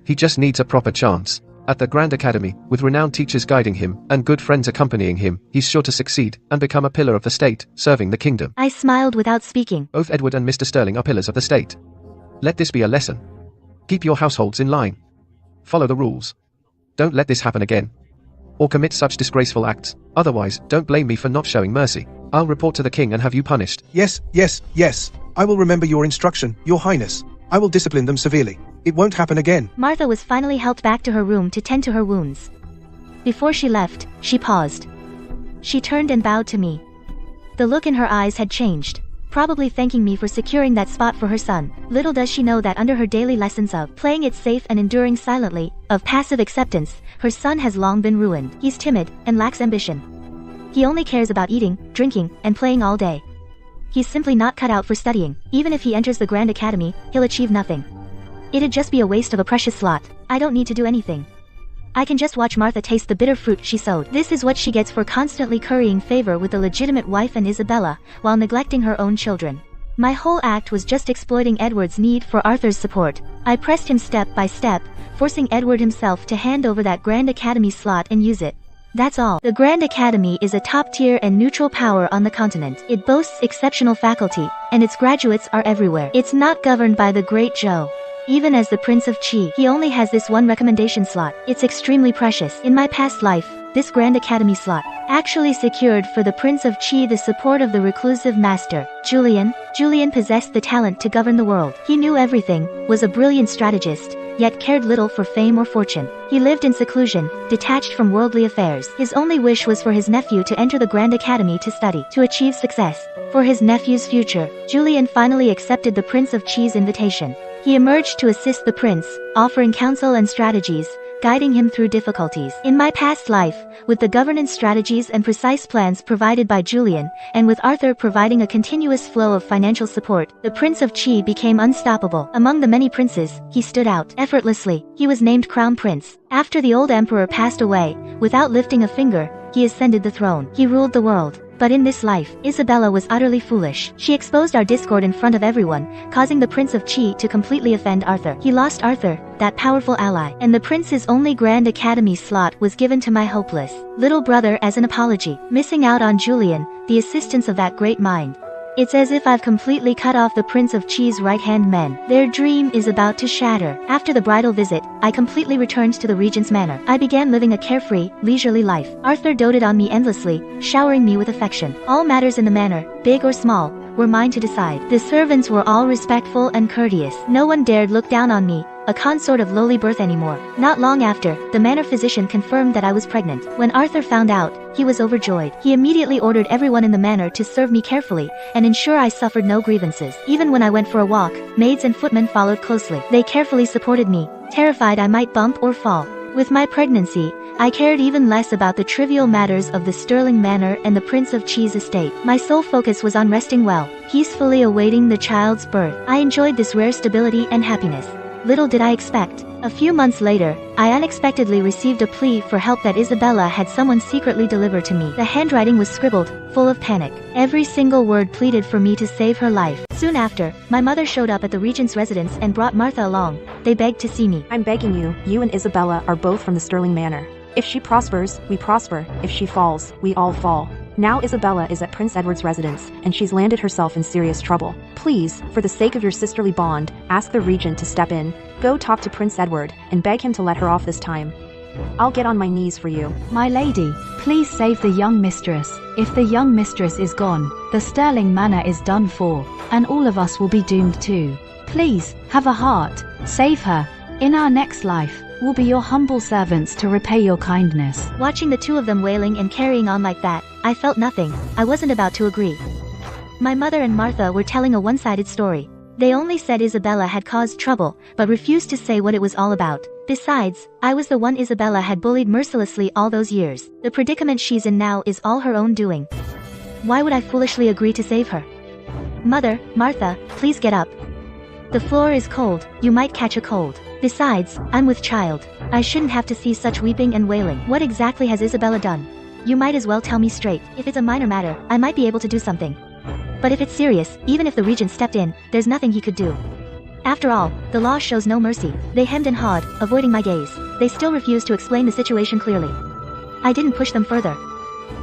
He just needs a proper chance. At the Grand Academy, with renowned teachers guiding him, and good friends accompanying him, he's sure to succeed, and become a pillar of the state, serving the kingdom. I smiled without speaking. Both Edward and Mr. Sterling are pillars of the state. Let this be a lesson. Keep your households in line. Follow the rules. Don't let this happen again. Or commit such disgraceful acts. Otherwise, don't blame me for not showing mercy. I'll report to the king and have you punished. Yes, yes, yes. I will remember your instruction, your highness. I will discipline them severely. It won't happen again. Martha was finally helped back to her room to tend to her wounds. Before she left, she paused. She turned and bowed to me. The look in her eyes had changed. Probably thanking me for securing that spot for her son. Little does she know that under her daily lessons of playing it safe and enduring silently, of passive acceptance, her son has long been ruined. He's timid, and lacks ambition. He only cares about eating, drinking, and playing all day. He's simply not cut out for studying. Even if he enters the Grand Academy, he'll achieve nothing. It'd just be a waste of a precious slot. I don't need to do anything. I can just watch Martha taste the bitter fruit she sowed. This is what she gets for constantly currying favor with the legitimate wife and Isabella, while neglecting her own children. My whole act was just exploiting Edward's need for Arthur's support. I pressed him step by step, forcing Edward himself to hand over that Grand Academy slot and use it. That's all. The Grand Academy is a top-tier and neutral power on the continent. It boasts exceptional faculty, and its graduates are everywhere. It's not governed by the Great Joe. Even as the Prince of Qi, he only has this one recommendation slot. It's extremely precious. In my past life, this Grand Academy slot actually secured for the Prince of Qi the support of the reclusive master, Julian. Julian possessed the talent to govern the world. He knew everything, was a brilliant strategist, yet cared little for fame or fortune. He lived in seclusion, detached from worldly affairs. His only wish was for his nephew to enter the Grand Academy to study, to achieve success. For his nephew's future, Julian finally accepted the Prince of Qi's invitation. He emerged to assist the prince, offering counsel and strategies, guiding him through difficulties. In my past life, with the governance strategies and precise plans provided by Julian, and with Arthur providing a continuous flow of financial support, the Prince of Qi became unstoppable. Among the many princes, he stood out effortlessly. He was named Crown Prince. After the old emperor passed away, without lifting a finger, he ascended the throne. He ruled the world. But in this life, Isabella was utterly foolish. She exposed our discord in front of everyone, causing the Prince of Qi to completely offend Arthur. He lost Arthur, that powerful ally, and the prince's only Grand Academy slot was given to my hopeless little brother as an apology, missing out on Julian, the assistance of that great mind. It's as if I've completely cut off the Prince of Qi's right-hand men. Their dream is about to shatter. After the bridal visit, I completely returned to the regent's manor. I began living a carefree, leisurely life. Arthur doted on me endlessly, showering me with affection. All matters in the manor, big or small, were mine to decide. The servants were all respectful and courteous. No one dared look down on me, a consort of lowly birth anymore. Not long after, the manor physician confirmed that I was pregnant. When Arthur found out, he was overjoyed. He immediately ordered everyone in the manor to serve me carefully, and ensure I suffered no grievances. Even when I went for a walk, maids and footmen followed closely. They carefully supported me, terrified I might bump or fall. With my pregnancy, I cared even less about the trivial matters of the Sterling Manor and the Prince of Qi's estate. My sole focus was on resting well, peacefully awaiting the child's birth. I enjoyed this rare stability and happiness. Little did I expect. A few months later, I unexpectedly received a plea for help that Isabella had someone secretly deliver to me. The handwriting was scribbled, full of panic. Every single word pleaded for me to save her life. Soon after, my mother showed up at the regent's residence and brought Martha along. They begged to see me. I'm begging you, you and Isabella are both from the Sterling Manor. If she prospers, we prosper. If she falls, we all fall. Now Isabella is at Prince Edward's residence, and she's landed herself in serious trouble. Please, for the sake of your sisterly bond, ask the regent to step in. Go talk to Prince Edward, and beg him to let her off this time. I'll get on my knees for you. My lady, please save the young mistress. If the young mistress is gone, the Sterling Manor is done for, and all of us will be doomed too. Please, have a heart. Save her. In our next life, we'll be your humble servants to repay your kindness. Watching the two of them wailing and carrying on like that, I felt nothing. I wasn't about to agree. My mother and Martha were telling a one-sided story. They only said Isabella had caused trouble, but refused to say what it was all about. Besides, I was the one Isabella had bullied mercilessly all those years. The predicament she's in now is all her own doing. Why would I foolishly agree to save her? Mother, Martha, please get up. The floor is cold, you might catch a cold. Besides, I'm with child. I shouldn't have to see such weeping and wailing. What exactly has Isabella done? You might as well tell me straight. If it's a minor matter, I might be able to do something. But if it's serious, even if the regent stepped in, there's nothing he could do. After all, the law shows no mercy. They hemmed and hawed, avoiding my gaze. They still refused to explain the situation clearly. I didn't push them further.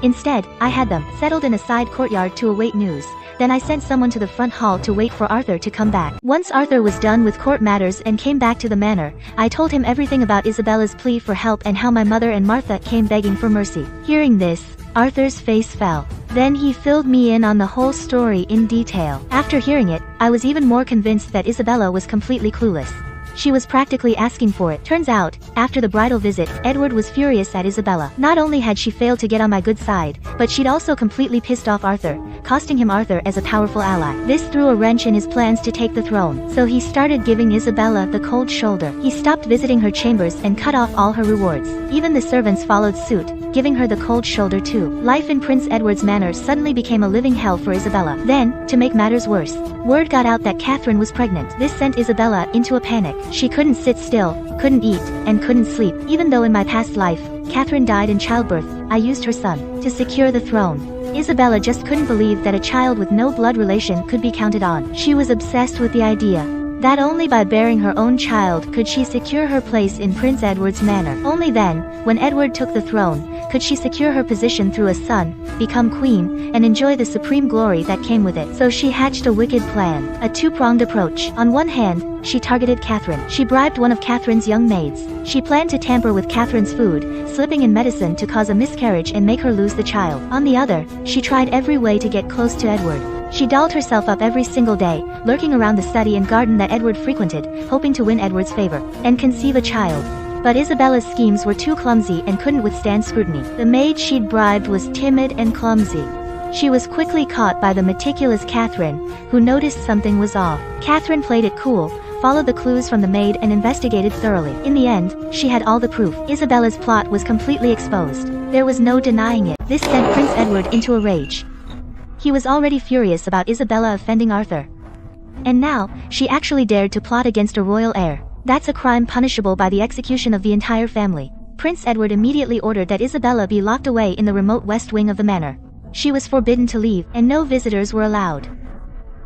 Instead, I had them settled in a side courtyard to await news. Then I sent someone to the front hall to wait for Arthur to come back. Once Arthur was done with court matters and came back to the manor, I told him everything about Isabella's plea for help and how my mother and Martha came begging for mercy. Hearing this, Arthur's face fell. Then he filled me in on the whole story in detail. After hearing it, I was even more convinced that Isabella was completely clueless. She was practically asking for it. Turns out, after the bridal visit, Edward was furious at Isabella. Not only had she failed to get on my good side, but she'd also completely pissed off Arthur, costing him Arthur as a powerful ally. This threw a wrench in his plans to take the throne, so he started giving Isabella the cold shoulder. He stopped visiting her chambers and cut off all her rewards. Even the servants followed suit, giving her the cold shoulder too. Life in Prince Edward's manor suddenly became a living hell for Isabella. Then, to make matters worse, word got out that Catherine was pregnant. This sent Isabella into a panic. She couldn't sit still, couldn't eat, and couldn't sleep. Even though in my past life, Catherine died in childbirth, I used her son to secure the throne. Isabella just couldn't believe that a child with no blood relation could be counted on. She was obsessed with the idea. that only by bearing her own child could she secure her place in Prince Edward's manor. Only then, when Edward took the throne, could she secure her position through a son, become queen, and enjoy the supreme glory that came with it. So she hatched a wicked plan, a two-pronged approach. On one hand, she targeted Catherine. She bribed one of Catherine's young maids. She planned to tamper with Catherine's food, slipping in medicine to cause a miscarriage and make her lose the child. On the other, she tried every way to get close to Edward. She dolled herself up every single day, lurking around the study and garden that Edward frequented, hoping to win Edward's favor, and conceive a child. But Isabella's schemes were too clumsy and couldn't withstand scrutiny. The maid she'd bribed was timid and clumsy. She was quickly caught by the meticulous Catherine, who noticed something was off. Catherine played it cool, followed the clues from the maid and investigated thoroughly. In the end, she had all the proof. Isabella's plot was completely exposed. There was no denying it. This sent Prince Edward into a rage. He was already furious about Isabella offending Arthur. And now, she actually dared to plot against a royal heir. That's a crime punishable by the execution of the entire family. Prince Edward immediately ordered that Isabella be locked away in the remote west wing of the manor. She was forbidden to leave, and no visitors were allowed.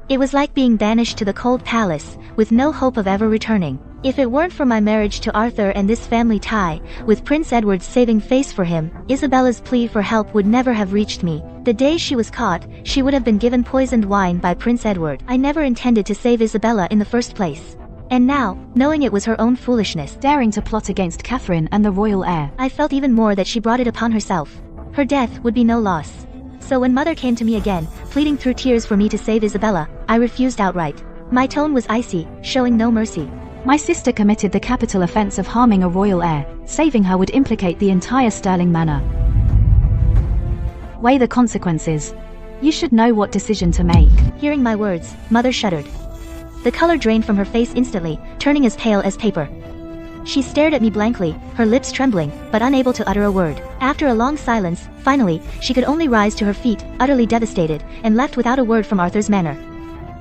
It was like being banished to the cold palace, with no hope of ever returning. If it weren't for my marriage to Arthur and this family tie, with Prince Edward's saving face for him, Isabella's plea for help would never have reached me. The day she was caught, she would have been given poisoned wine by Prince Edward. I never intended to save Isabella in the first place. And now, knowing it was her own foolishness, Daring to plot against Catherine and the royal heir. I felt even more that she brought it upon herself. Her death would be no loss. So when Mother came to me again, pleading through tears for me to save Isabella, I refused outright. My tone was icy, showing no mercy. My sister committed the capital offense of harming a royal heir. Saving her would implicate the entire Stirling manor. Weigh the consequences. You should know what decision to make. Hearing my words, Mother shuddered. The color drained from her face instantly, turning as pale as paper. She stared at me blankly, her lips trembling, but unable to utter a word. After a long silence, finally, she could only rise to her feet, utterly devastated, and left without a word from Arthur's manor.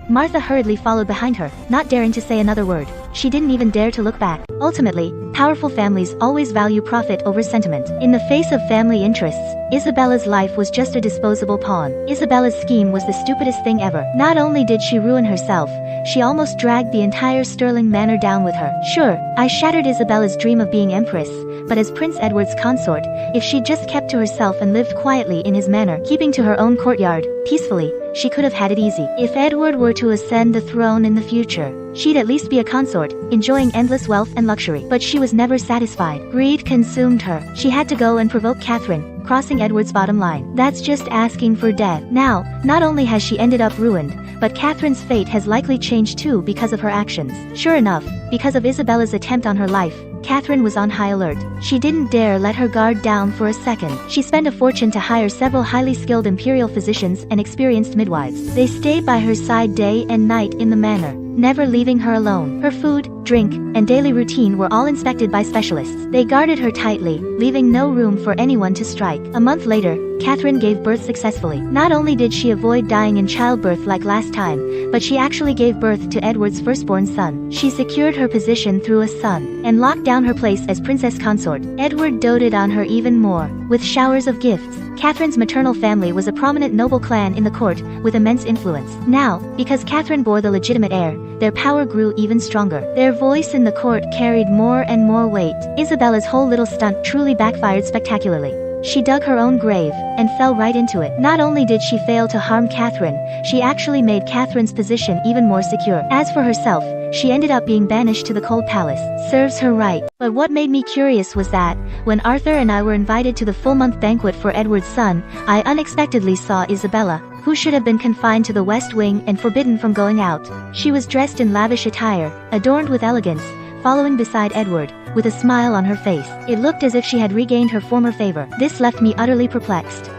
Martha hurriedly followed behind her, not daring to say another word. She didn't even dare to look back. Ultimately, powerful families always value profit over sentiment. In the face of family interests, Isabella's life was just a disposable pawn. Isabella's scheme was the stupidest thing ever. Not only did she ruin herself, she almost dragged the entire Stirling manor down with her. Sure, I shattered Isabella's dream of being empress, but as Prince Edward's consort, if she'd just kept to herself and lived quietly in his manor, keeping to her own courtyard, peacefully, she could have had it easy. If Edward were to ascend the throne in the future, she'd at least be a consort, enjoying endless wealth and luxury. But she was never satisfied. Greed consumed her. She had to go and provoke Catherine, crossing Edward's bottom line. That's just asking for death. Now, not only has she ended up ruined, but Catherine's fate has likely changed too because of her actions. Sure enough, because of Isabella's attempt on her life, Catherine was on high alert. She didn't dare let her guard down for a second. She spent a fortune to hire several highly skilled imperial physicians and experienced midwives. They stayed by her side day and night in the manor, never leaving her alone. Her food, drink, and daily routine were all inspected by specialists. They guarded her tightly, leaving no room for anyone to strike. A month later, Catherine gave birth successfully. Not only did she avoid dying in childbirth like last time, but she actually gave birth to Edward's firstborn son. She secured her position through a son, and locked down her place as princess consort. Edward doted on her even more, with showers of gifts. Catherine's maternal family was a prominent noble clan in the court, with immense influence. Now, because Catherine bore the legitimate heir, their power grew even stronger. Their voice in the court carried more and more weight. Isabella's whole little stunt truly backfired spectacularly. She dug her own grave, and fell right into it. Not only did she fail to harm Catherine, she actually made Catherine's position even more secure. As for herself, she ended up being banished to the cold palace. Serves her right. But what made me curious was that, when Arthur and I were invited to the full-month banquet for Edward's son, I unexpectedly saw Isabella, who should have been confined to the West Wing and forbidden from going out. She was dressed in lavish attire, adorned with elegance, following beside Edward, with a smile on her face. It looked as if she had regained her former favor. This left me utterly perplexed.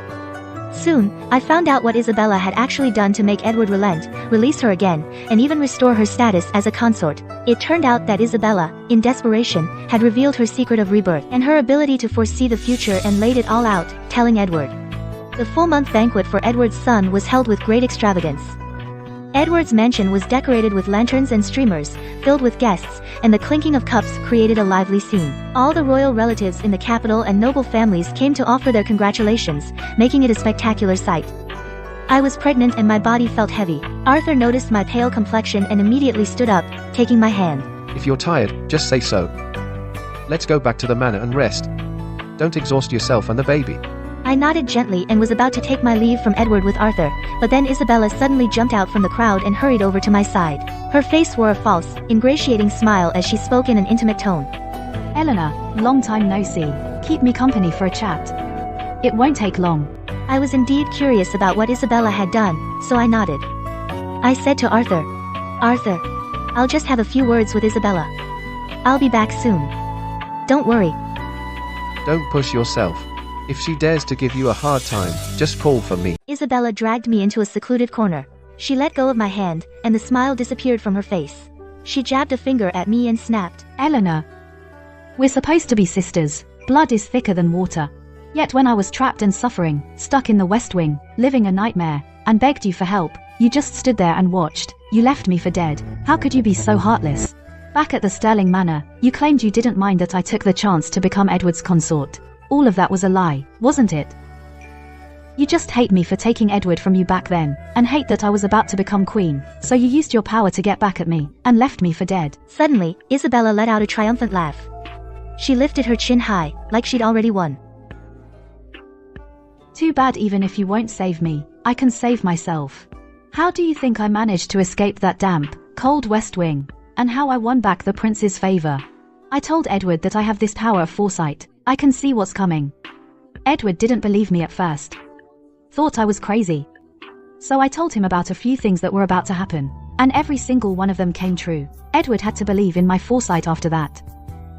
Soon, I found out what Isabella had actually done to make Edward relent, release her again, and even restore her status as a consort. It turned out that Isabella, in desperation, had revealed her secret of rebirth, and her ability to foresee the future and laid it all out, telling Edward. The full-month banquet for Edward's son was held with great extravagance. Edward's mansion was decorated with lanterns and streamers, filled with guests, and the clinking of cups created a lively scene. All the royal relatives in the capital and noble families came to offer their congratulations, making it a spectacular sight. I was pregnant and my body felt heavy. Arthur noticed my pale complexion and immediately stood up, taking my hand. If you're tired, just say so. Let's go back to the manor and rest. Don't exhaust yourself and the baby. I nodded gently and was about to take my leave from Edward with Arthur, but then Isabella suddenly jumped out from the crowd and hurried over to my side. Her face wore a false, ingratiating smile as she spoke in an intimate tone. Eleanor, long time no see. Keep me company for a chat. It won't take long. I was indeed curious about what Isabella had done, so I nodded. I said to Arthur, Arthur, I'll just have a few words with Isabella. I'll be back soon. Don't worry. Don't push yourself. If she dares to give you a hard time, just call for me. Isabella dragged me into a secluded corner. She let go of my hand, and the smile disappeared from her face. She jabbed a finger at me and snapped. Eleanor, we're supposed to be sisters. Blood is thicker than water. Yet when I was trapped and suffering, stuck in the West Wing, living a nightmare, and begged you for help, you just stood there and watched. You left me for dead. How could you be so heartless? Back at the Sterling Manor, you claimed you didn't mind that I took the chance to become Edward's consort. All of that was a lie, wasn't it? You just hate me for taking Edward from you back then, and hate that I was about to become queen, so you used your power to get back at me, and left me for dead. Suddenly, Isabella let out a triumphant laugh. She lifted her chin high, like she'd already won. Too bad. Even if you won't save me, I can save myself. How do you think I managed to escape that damp, cold West Wing, and how I won back the prince's favor? I told Edward that I have this power of foresight. I can see what's coming. Edward didn't believe me at first. Thought I was crazy. So I told him about a few things that were about to happen, and every single one of them came true. Edward had to believe in my foresight after that.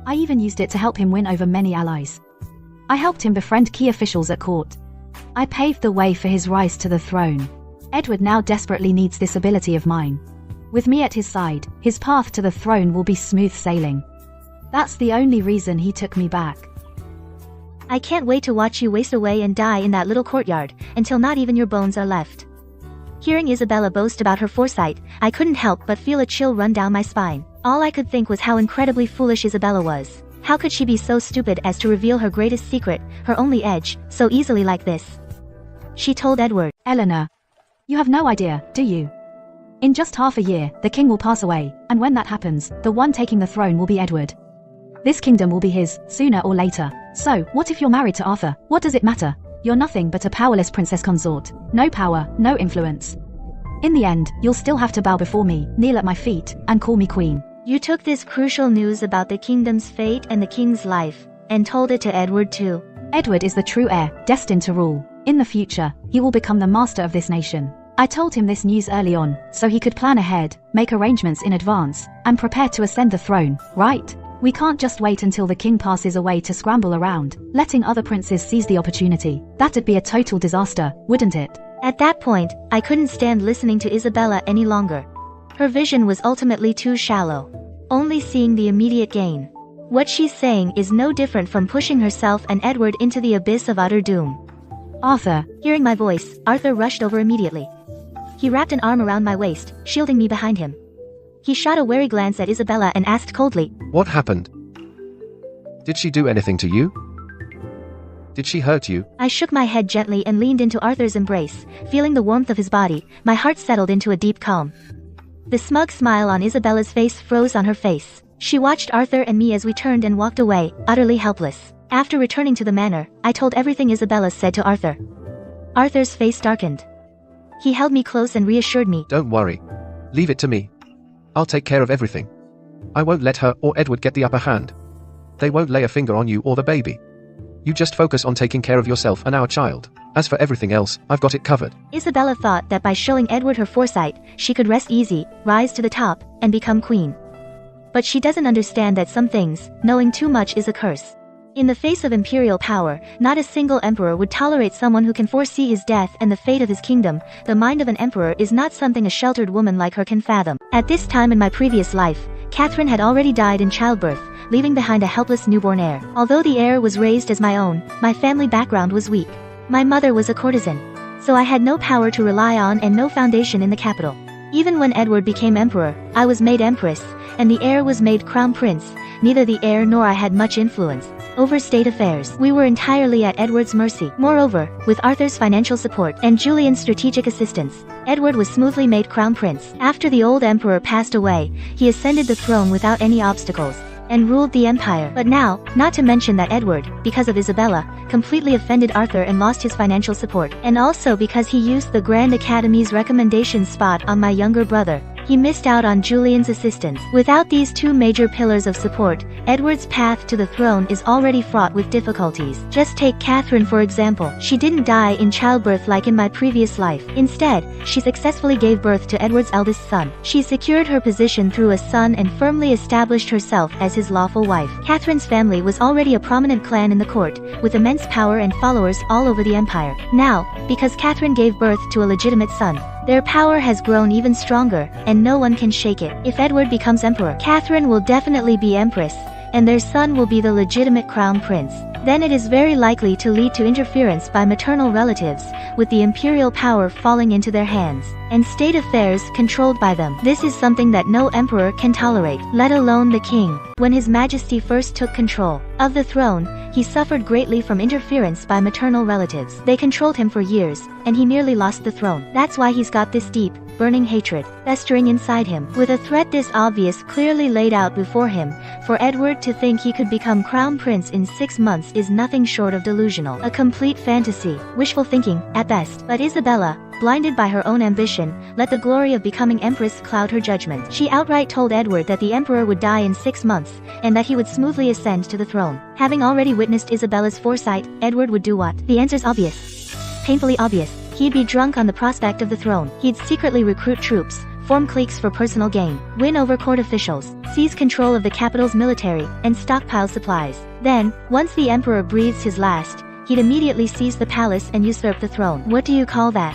I even used it to help him win over many allies. I helped him befriend key officials at court. I paved the way for his rise to the throne. Edward now desperately needs this ability of mine. With me at his side, his path to the throne will be smooth sailing. That's the only reason he took me back. I can't wait to watch you waste away and die in that little courtyard, until not even your bones are left. Hearing Isabella boast about her foresight, I couldn't help but feel a chill run down my spine. All I could think was how incredibly foolish Isabella was. How could she be so stupid as to reveal her greatest secret, her only edge, so easily like this? She told Edward. Eleanor, you have no idea, do you? In just half a year, the king will pass away, and when that happens, the one taking the throne will be Edward. This kingdom will be his, sooner or later. So, what if you're married to Arthur? What does it matter? You're nothing but a powerless princess consort. No power, no influence. In the end, you'll still have to bow before me, kneel at my feet, and call me queen. You took this crucial news about the kingdom's fate and the king's life, and told it to Edward too. Edward is the true heir, destined to rule. In the future, he will become the master of this nation. I told him this news early on, so he could plan ahead, make arrangements in advance, and prepare to ascend the throne, right? We can't just wait until the king passes away to scramble around, letting other princes seize the opportunity. That'd be a total disaster, wouldn't it? At that point, I couldn't stand listening to Isabella any longer. Her vision was ultimately too shallow, only seeing the immediate gain. What she's saying is no different from pushing herself and Edward into the abyss of utter doom. Arthur. Hearing my voice, Arthur rushed over immediately. He wrapped an arm around my waist, shielding me behind him. He shot a wary glance at Isabella and asked coldly, What happened? Did she do anything to you? Did she hurt you? I shook my head gently and leaned into Arthur's embrace, feeling the warmth of his body. My heart settled into a deep calm. The smug smile on Isabella's face froze on her face. She watched Arthur and me as we turned and walked away, utterly helpless. After returning to the manor, I told everything Isabella said to Arthur. Arthur's face darkened. He held me close and reassured me. Don't worry. Leave it to me. I'll take care of everything. I won't let her or Edward get the upper hand. They won't lay a finger on you or the baby. You just focus on taking care of yourself and our child. As for everything else, I've got it covered. Isabella thought that by showing Edward her foresight, she could rest easy, rise to the top, and become queen. But she doesn't understand that some things, knowing too much is a curse. In the face of imperial power, not a single emperor would tolerate someone who can foresee his death and the fate of his kingdom. The mind of an emperor is not something a sheltered woman like her can fathom. At this time in my previous life, Catherine had already died in childbirth, leaving behind a helpless newborn heir. Although the heir was raised as my own, my family background was weak. My mother was a courtesan, so I had no power to rely on and no foundation in the capital. Even when Edward became emperor, I was made empress, and the heir was made crown prince. Neither the heir nor I had much influence. over state affairs. We were entirely at Edward's mercy. Moreover, with Arthur's financial support and Julian's strategic assistance, Edward was smoothly made crown prince. After the old emperor passed away, he ascended the throne without any obstacles and ruled the empire. But now, not to mention that Edward, because of Isabella, completely offended Arthur and lost his financial support, and also because he used the Grand Academy's recommendation spot on my younger brother, he missed out on Julian's assistance. Without these two major pillars of support, Edward's path to the throne is already fraught with difficulties. Just take Catherine for example. She didn't die in childbirth like in my previous life. Instead, she successfully gave birth to Edward's eldest son. She secured her position through a son and firmly established herself as his lawful wife. Catherine's family was already a prominent clan in the court, with immense power and followers all over the empire. Now, because Catherine gave birth to a legitimate son, their power has grown even stronger, and no one can shake it. If Edward becomes emperor, Catherine will definitely be empress, and their son will be the legitimate crown prince. Then it is very likely to lead to interference by maternal relatives, with the imperial power falling into their hands, and state affairs controlled by them. This is something that no emperor can tolerate, let alone the king. When His Majesty first took control of the throne, he suffered greatly from interference by maternal relatives. They controlled him for years, and he nearly lost the throne. That's why he's got this deep, burning hatred festering inside him. With a threat this obvious clearly laid out before him, for Edward to think he could become crown prince in 6 months is nothing short of delusional. A complete fantasy, wishful thinking, at best. But Isabella, blinded by her own ambition, let the glory of becoming empress cloud her judgment. She outright told Edward that the emperor would die in 6 months, and that he would smoothly ascend to the throne. Having already witnessed Isabella's foresight, Edward would do what? The answer's obvious. Painfully obvious. He'd be drunk on the prospect of the throne. He'd secretly recruit troops, form cliques for personal gain, win over court officials, seize control of the capital's military, and stockpile supplies. Then, once the emperor breathes his last, he'd immediately seize the palace and usurp the throne. What do you call that?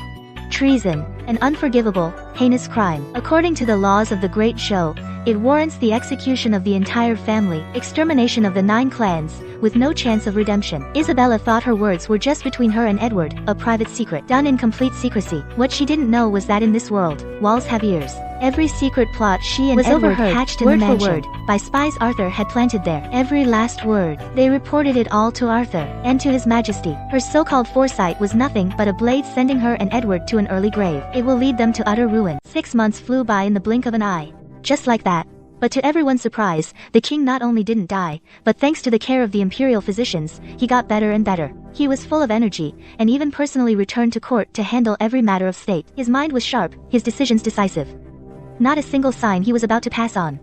Treason. An unforgivable, heinous crime. According to the laws of the Great Show, it warrants the execution of the entire family, extermination of the 9 clans, with no chance of redemption. Isabella thought her words were just between her and Edward, a private secret, done in complete secrecy. What she didn't know was that in this world, walls have ears. Every secret plot she and Edward hatched in the mansion, word for word, by spies Arthur had planted there. Every last word. They reported it all to Arthur, and to His Majesty. Her so-called foresight was nothing but a blade sending her and Edward to an early grave. It will lead them to utter ruin. 6 months flew by in the blink of an eye. Just like that. But to everyone's surprise, the king not only didn't die, but thanks to the care of the imperial physicians, he got better and better. He was full of energy, and even personally returned to court to handle every matter of state. His mind was sharp, his decisions decisive. Not a single sign he was about to pass on.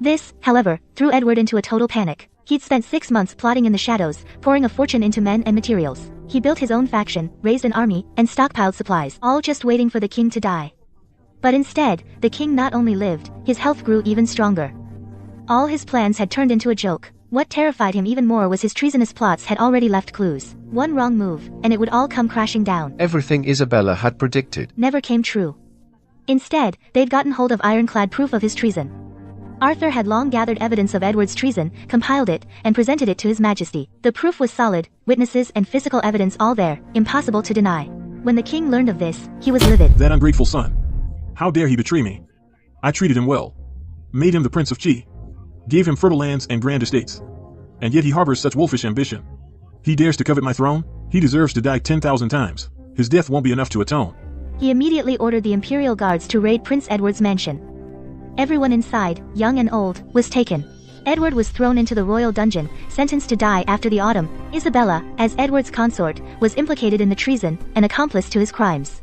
This, however, threw Edward into a total panic. He'd spent 6 months plotting in the shadows, pouring a fortune into men and materials. He built his own faction, raised an army, and stockpiled supplies, all just waiting for the king to die. But instead, the king not only lived, his health grew even stronger. All his plans had turned into a joke. What terrified him even more was his treasonous plots had already left clues. One wrong move, and it would all come crashing down. Everything Isabella had predicted never came true. Instead, they'd gotten hold of ironclad proof of his treason. Arthur had long gathered evidence of Edward's treason, compiled it, and presented it to His Majesty. The proof was solid, witnesses and physical evidence all there, impossible to deny. When the king learned of this, he was livid. That ungrateful son. How dare he betray me? I treated him well, made him the Prince of Qi, gave him fertile lands and grand estates, and yet he harbors such wolfish ambition. He dares to covet my throne? He deserves to die 10,000 times. His death won't be enough to atone. He immediately ordered the imperial guards to raid Prince Edward's mansion. Everyone inside, young and old, was taken. Edward was thrown into the royal dungeon, sentenced to die after the autumn. Isabella, as Edward's consort, was implicated in the treason, an accomplice to his crimes.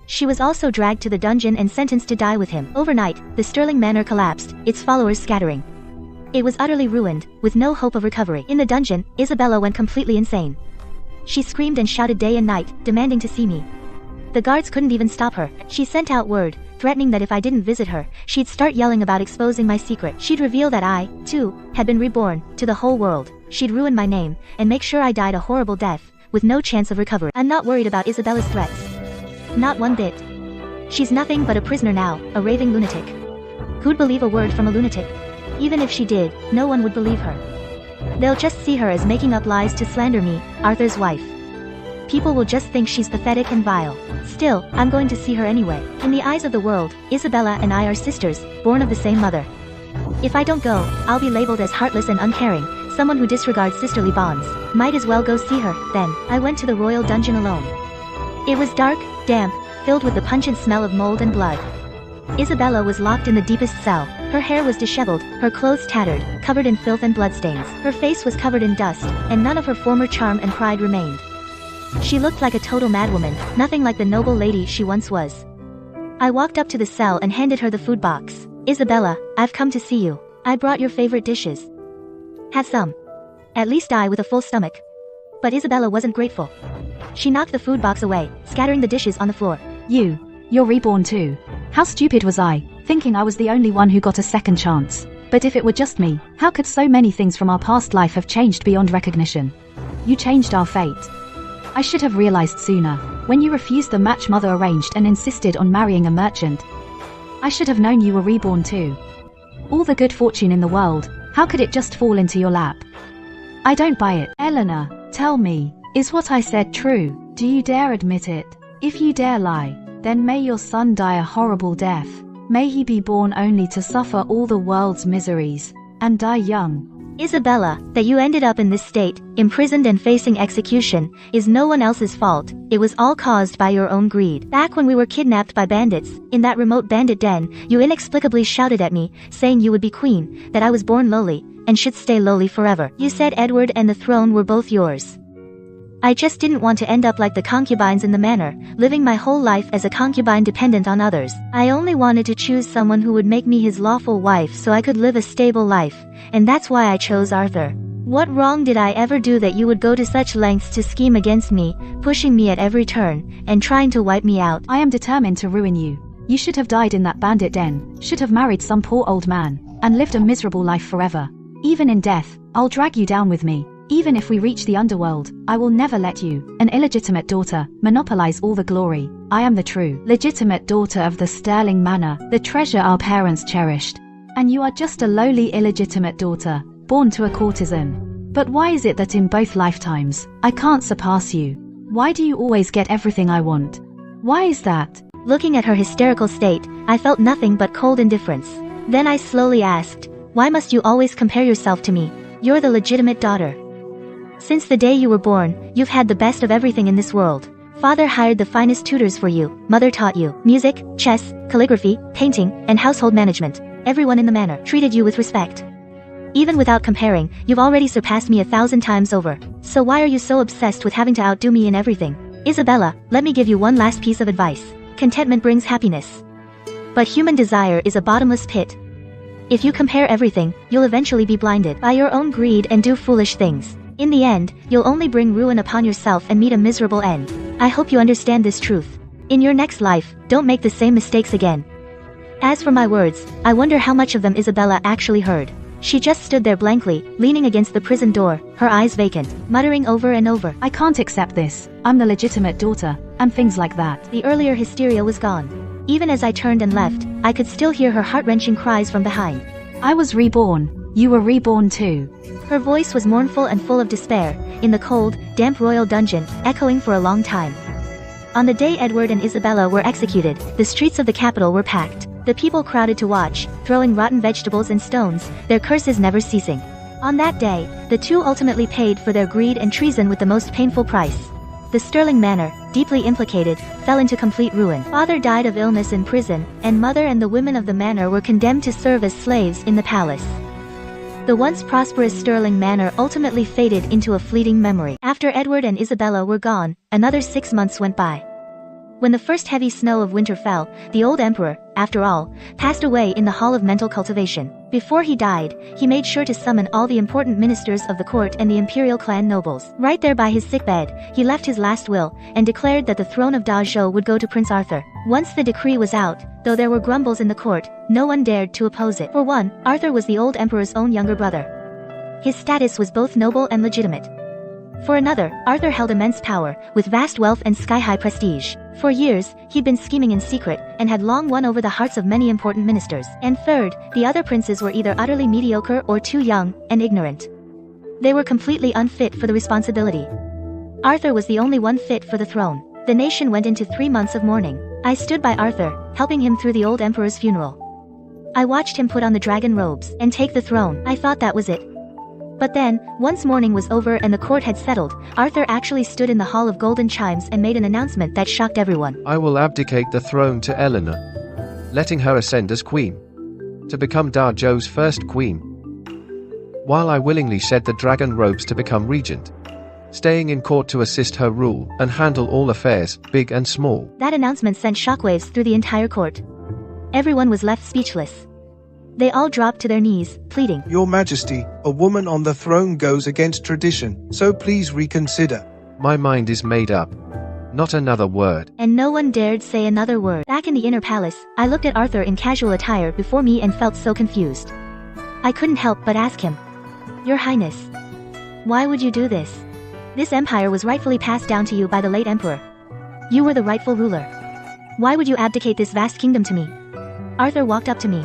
She was also dragged to the dungeon and sentenced to die with him. Overnight, the Sterling Manor collapsed, its followers scattering. It was utterly ruined, with no hope of recovery. In the dungeon, Isabella went completely insane. She screamed and shouted day and night, demanding to see me. The guards couldn't even stop her. She sent out word, threatening that if I didn't visit her, she'd start yelling about exposing my secret. She'd reveal that I, too, had been reborn, to the whole world. She'd ruin my name, and make sure I died a horrible death, with no chance of recovery. I'm not worried about Isabella's threats. Not one bit. She's nothing but a prisoner now, a raving lunatic. Who'd believe a word from a lunatic? Even if she did, no one would believe her. They'll just see her as making up lies to slander me, Arthur's wife. People will just think she's pathetic and vile. Still, I'm going to see her anyway. In the eyes of the world, Isabella and I are sisters, born of the same mother. If I don't go, I'll be labeled as heartless and uncaring, Someone who disregards sisterly bonds. Might as well go see her. Then, I went to the royal dungeon alone. It was dark, damp, filled with the pungent smell of mold and blood. Isabella was locked in the deepest cell. Her hair was disheveled, her clothes tattered, covered in filth and bloodstains. Her face was covered in dust, and none of her former charm and pride remained. She looked like a total madwoman, nothing like the noble lady she once was. I walked up to the cell and handed her the food box. Isabella, I've come to see you. I brought your favorite dishes. Have some. At least die with a full stomach. But Isabella wasn't grateful. She knocked the food box away, scattering the dishes on the floor. You're reborn too. How stupid was I, thinking I was the only one who got a second chance. But if it were just me, how could so many things from our past life have changed beyond recognition? You changed our fate. I should have realized sooner, when you refused the match mother arranged and insisted on marrying a merchant. I should have known you were reborn too. All the good fortune in the world, how could it just fall into your lap? I don't buy it. Eleanor, tell me, is what I said true? Do you dare admit it? If you dare lie, then may your son die a horrible death. May he be born only to suffer all the world's miseries, and die young. Isabella, that you ended up in this state, imprisoned and facing execution, is no one else's fault. It was all caused by your own greed. Back when we were kidnapped by bandits, in that remote bandit den, you inexplicably shouted at me, saying you would be queen, that I was born lowly, and should stay lowly forever. You said Edward and the throne were both yours. I just didn't want to end up like the concubines in the manor, living my whole life as a concubine dependent on others. I only wanted to choose someone who would make me his lawful wife so I could live a stable life, and that's why I chose Arthur. What wrong did I ever do that you would go to such lengths to scheme against me, pushing me at every turn, and trying to wipe me out? I am determined to ruin you. You should have died in that bandit den, should have married some poor old man, and lived a miserable life forever. Even in death, I'll drag you down with me. Even if we reach the underworld, I will never let you, an illegitimate daughter, monopolize all the glory. I am the true, legitimate daughter of the Sterling Manor, the treasure our parents cherished. And you are just a lowly illegitimate daughter, born to a courtesan. But why is it that in both lifetimes, I can't surpass you? Why do you always get everything I want? Why is that? Looking at her hysterical state, I felt nothing but cold indifference. Then I slowly asked, why must you always compare yourself to me? You're the legitimate daughter. Since the day you were born, you've had the best of everything in this world. Father hired the finest tutors for you, mother taught you music, chess, calligraphy, painting, and household management. Everyone in the manor treated you with respect. Even without comparing, you've already surpassed me 1,000 times over. So why are you so obsessed with having to outdo me in everything? Isabella, let me give you one last piece of advice. Contentment brings happiness. But human desire is a bottomless pit. If you compare everything, you'll eventually be blinded by your own greed and do foolish things. In the end, you'll only bring ruin upon yourself and meet a miserable end. I hope you understand this truth. In your next life, don't make the same mistakes again. As for my words, I wonder how much of them Isabella actually heard. She just stood there blankly, leaning against the prison door, her eyes vacant, muttering over and over, I can't accept this. I'm the legitimate daughter, and things like that. The earlier hysteria was gone. Even as I turned and left, I could still hear her heart-wrenching cries from behind. I was reborn. You were reborn too. Her voice was mournful and full of despair, in the cold, damp royal dungeon, echoing for a long time. On the day Edward and Isabella were executed, the streets of the capital were packed. The people crowded to watch, throwing rotten vegetables and stones, their curses never ceasing. On that day, the two ultimately paid for their greed and treason with the most painful price. The Sterling Manor, deeply implicated, fell into complete ruin. Father died of illness in prison, and mother and the women of the manor were condemned to serve as slaves in the palace. The once prosperous Sterling Manor ultimately faded into a fleeting memory. After Edward and Isabella were gone, another 6 months went by. When the first heavy snow of winter fell, the old emperor, after all, passed away in the Hall of Mental Cultivation. Before he died, he made sure to summon all the important ministers of the court and the imperial clan nobles. Right there by his sickbed, he left his last will, and declared that the throne of Dazhou would go to Prince Arthur. Once the decree was out, though there were grumbles in the court, no one dared to oppose it. For one, Arthur was the old emperor's own younger brother. His status was both noble and legitimate. For another, Arthur held immense power, with vast wealth and sky-high prestige. For years, he'd been scheming in secret, and had long won over the hearts of many important ministers. And third, the other princes were either utterly mediocre or too young, and ignorant. They were completely unfit for the responsibility. Arthur was the only one fit for the throne. The nation went into 3 months of mourning. I stood by Arthur, helping him through the old emperor's funeral. I watched him put on the dragon robes, and take the throne. I thought that was it. But then, once morning was over and the court had settled, Arthur actually stood in the Hall of Golden Chimes and made an announcement that shocked everyone. I will abdicate the throne to Eleanor, letting her ascend as queen, to become Darjo's first queen, while I willingly shed the dragon robes to become regent, staying in court to assist her rule and handle all affairs, big and small. That announcement sent shockwaves through the entire court. Everyone was left speechless. They all dropped to their knees, pleading, Your Majesty, a woman on the throne goes against tradition, so please reconsider. My mind is made up. Not another word. and no one dared say another word. Back in the inner palace, I looked at Arthur in casual attire before me and felt so confused. I couldn't help but ask him, Your Highness, why would you do this? This empire was rightfully passed down to you by the late emperor. You were the rightful ruler. Why would you abdicate this vast kingdom to me? Arthur walked up to me.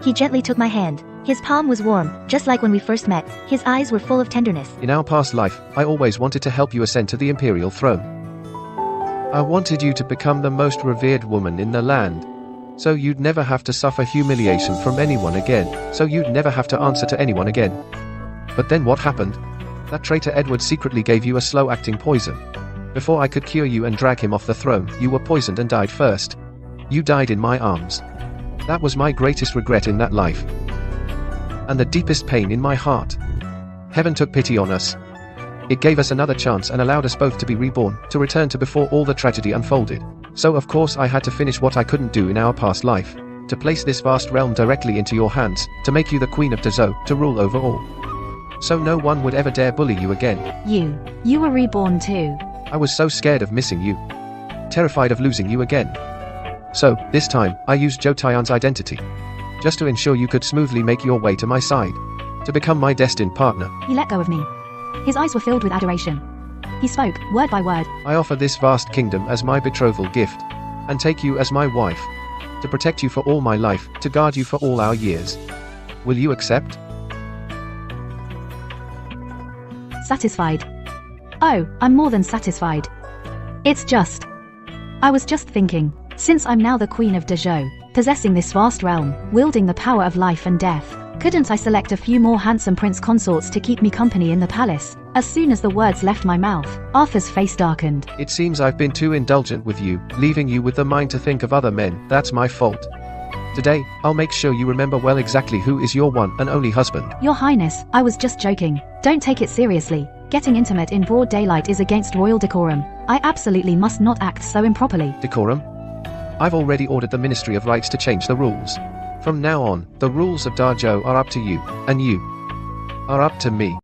He gently took my hand. His palm was warm, just like when we first met. His eyes were full of tenderness. In our past life, I always wanted to help you ascend to the imperial throne. I wanted you to become the most revered woman in the land, so you'd never have to suffer humiliation from anyone again, so you'd never have to answer to anyone again. But then what happened? That traitor Edward secretly gave you a slow-acting poison. Before I could cure you and drag him off the throne, you were poisoned and died first. You died in my arms. That was my greatest regret in that life, and the deepest pain in my heart. Heaven took pity on us. It gave us another chance and allowed us both to be reborn, to return to before all the tragedy unfolded. So of course I had to finish what I couldn't do in our past life, to place this vast realm directly into your hands, to make you the Queen of Dazo, to rule over all. So no one would ever dare bully you again. You were reborn too. I was so scared of missing you, terrified of losing you again. So, this time, I used Zhou Taiyan's identity, just to ensure you could smoothly make your way to my side, to become my destined partner. He let go of me. His eyes were filled with adoration. He spoke, word by word. I offer this vast kingdom as my betrothal gift, and take you as my wife, to protect you for all my life, to guard you for all our years. Will you accept? Satisfied. Oh, I'm more than satisfied. It's just. I was just thinking, since I'm now the Queen of Dajo, possessing this vast realm, wielding the power of life and death, couldn't I select a few more handsome prince consorts to keep me company in the palace? As soon as the words left my mouth, Arthur's face darkened. It seems I've been too indulgent with you, leaving you with the mind to think of other men. That's my fault. Today, I'll make sure you remember well exactly who is your one and only husband. Your Highness, I was just joking. Don't take it seriously. Getting intimate in broad daylight is against royal decorum. I absolutely must not act so improperly. Decorum? I've already ordered the Ministry of Rights to change the rules. From now on, the rules of Darjo are up to you, and you are up to me.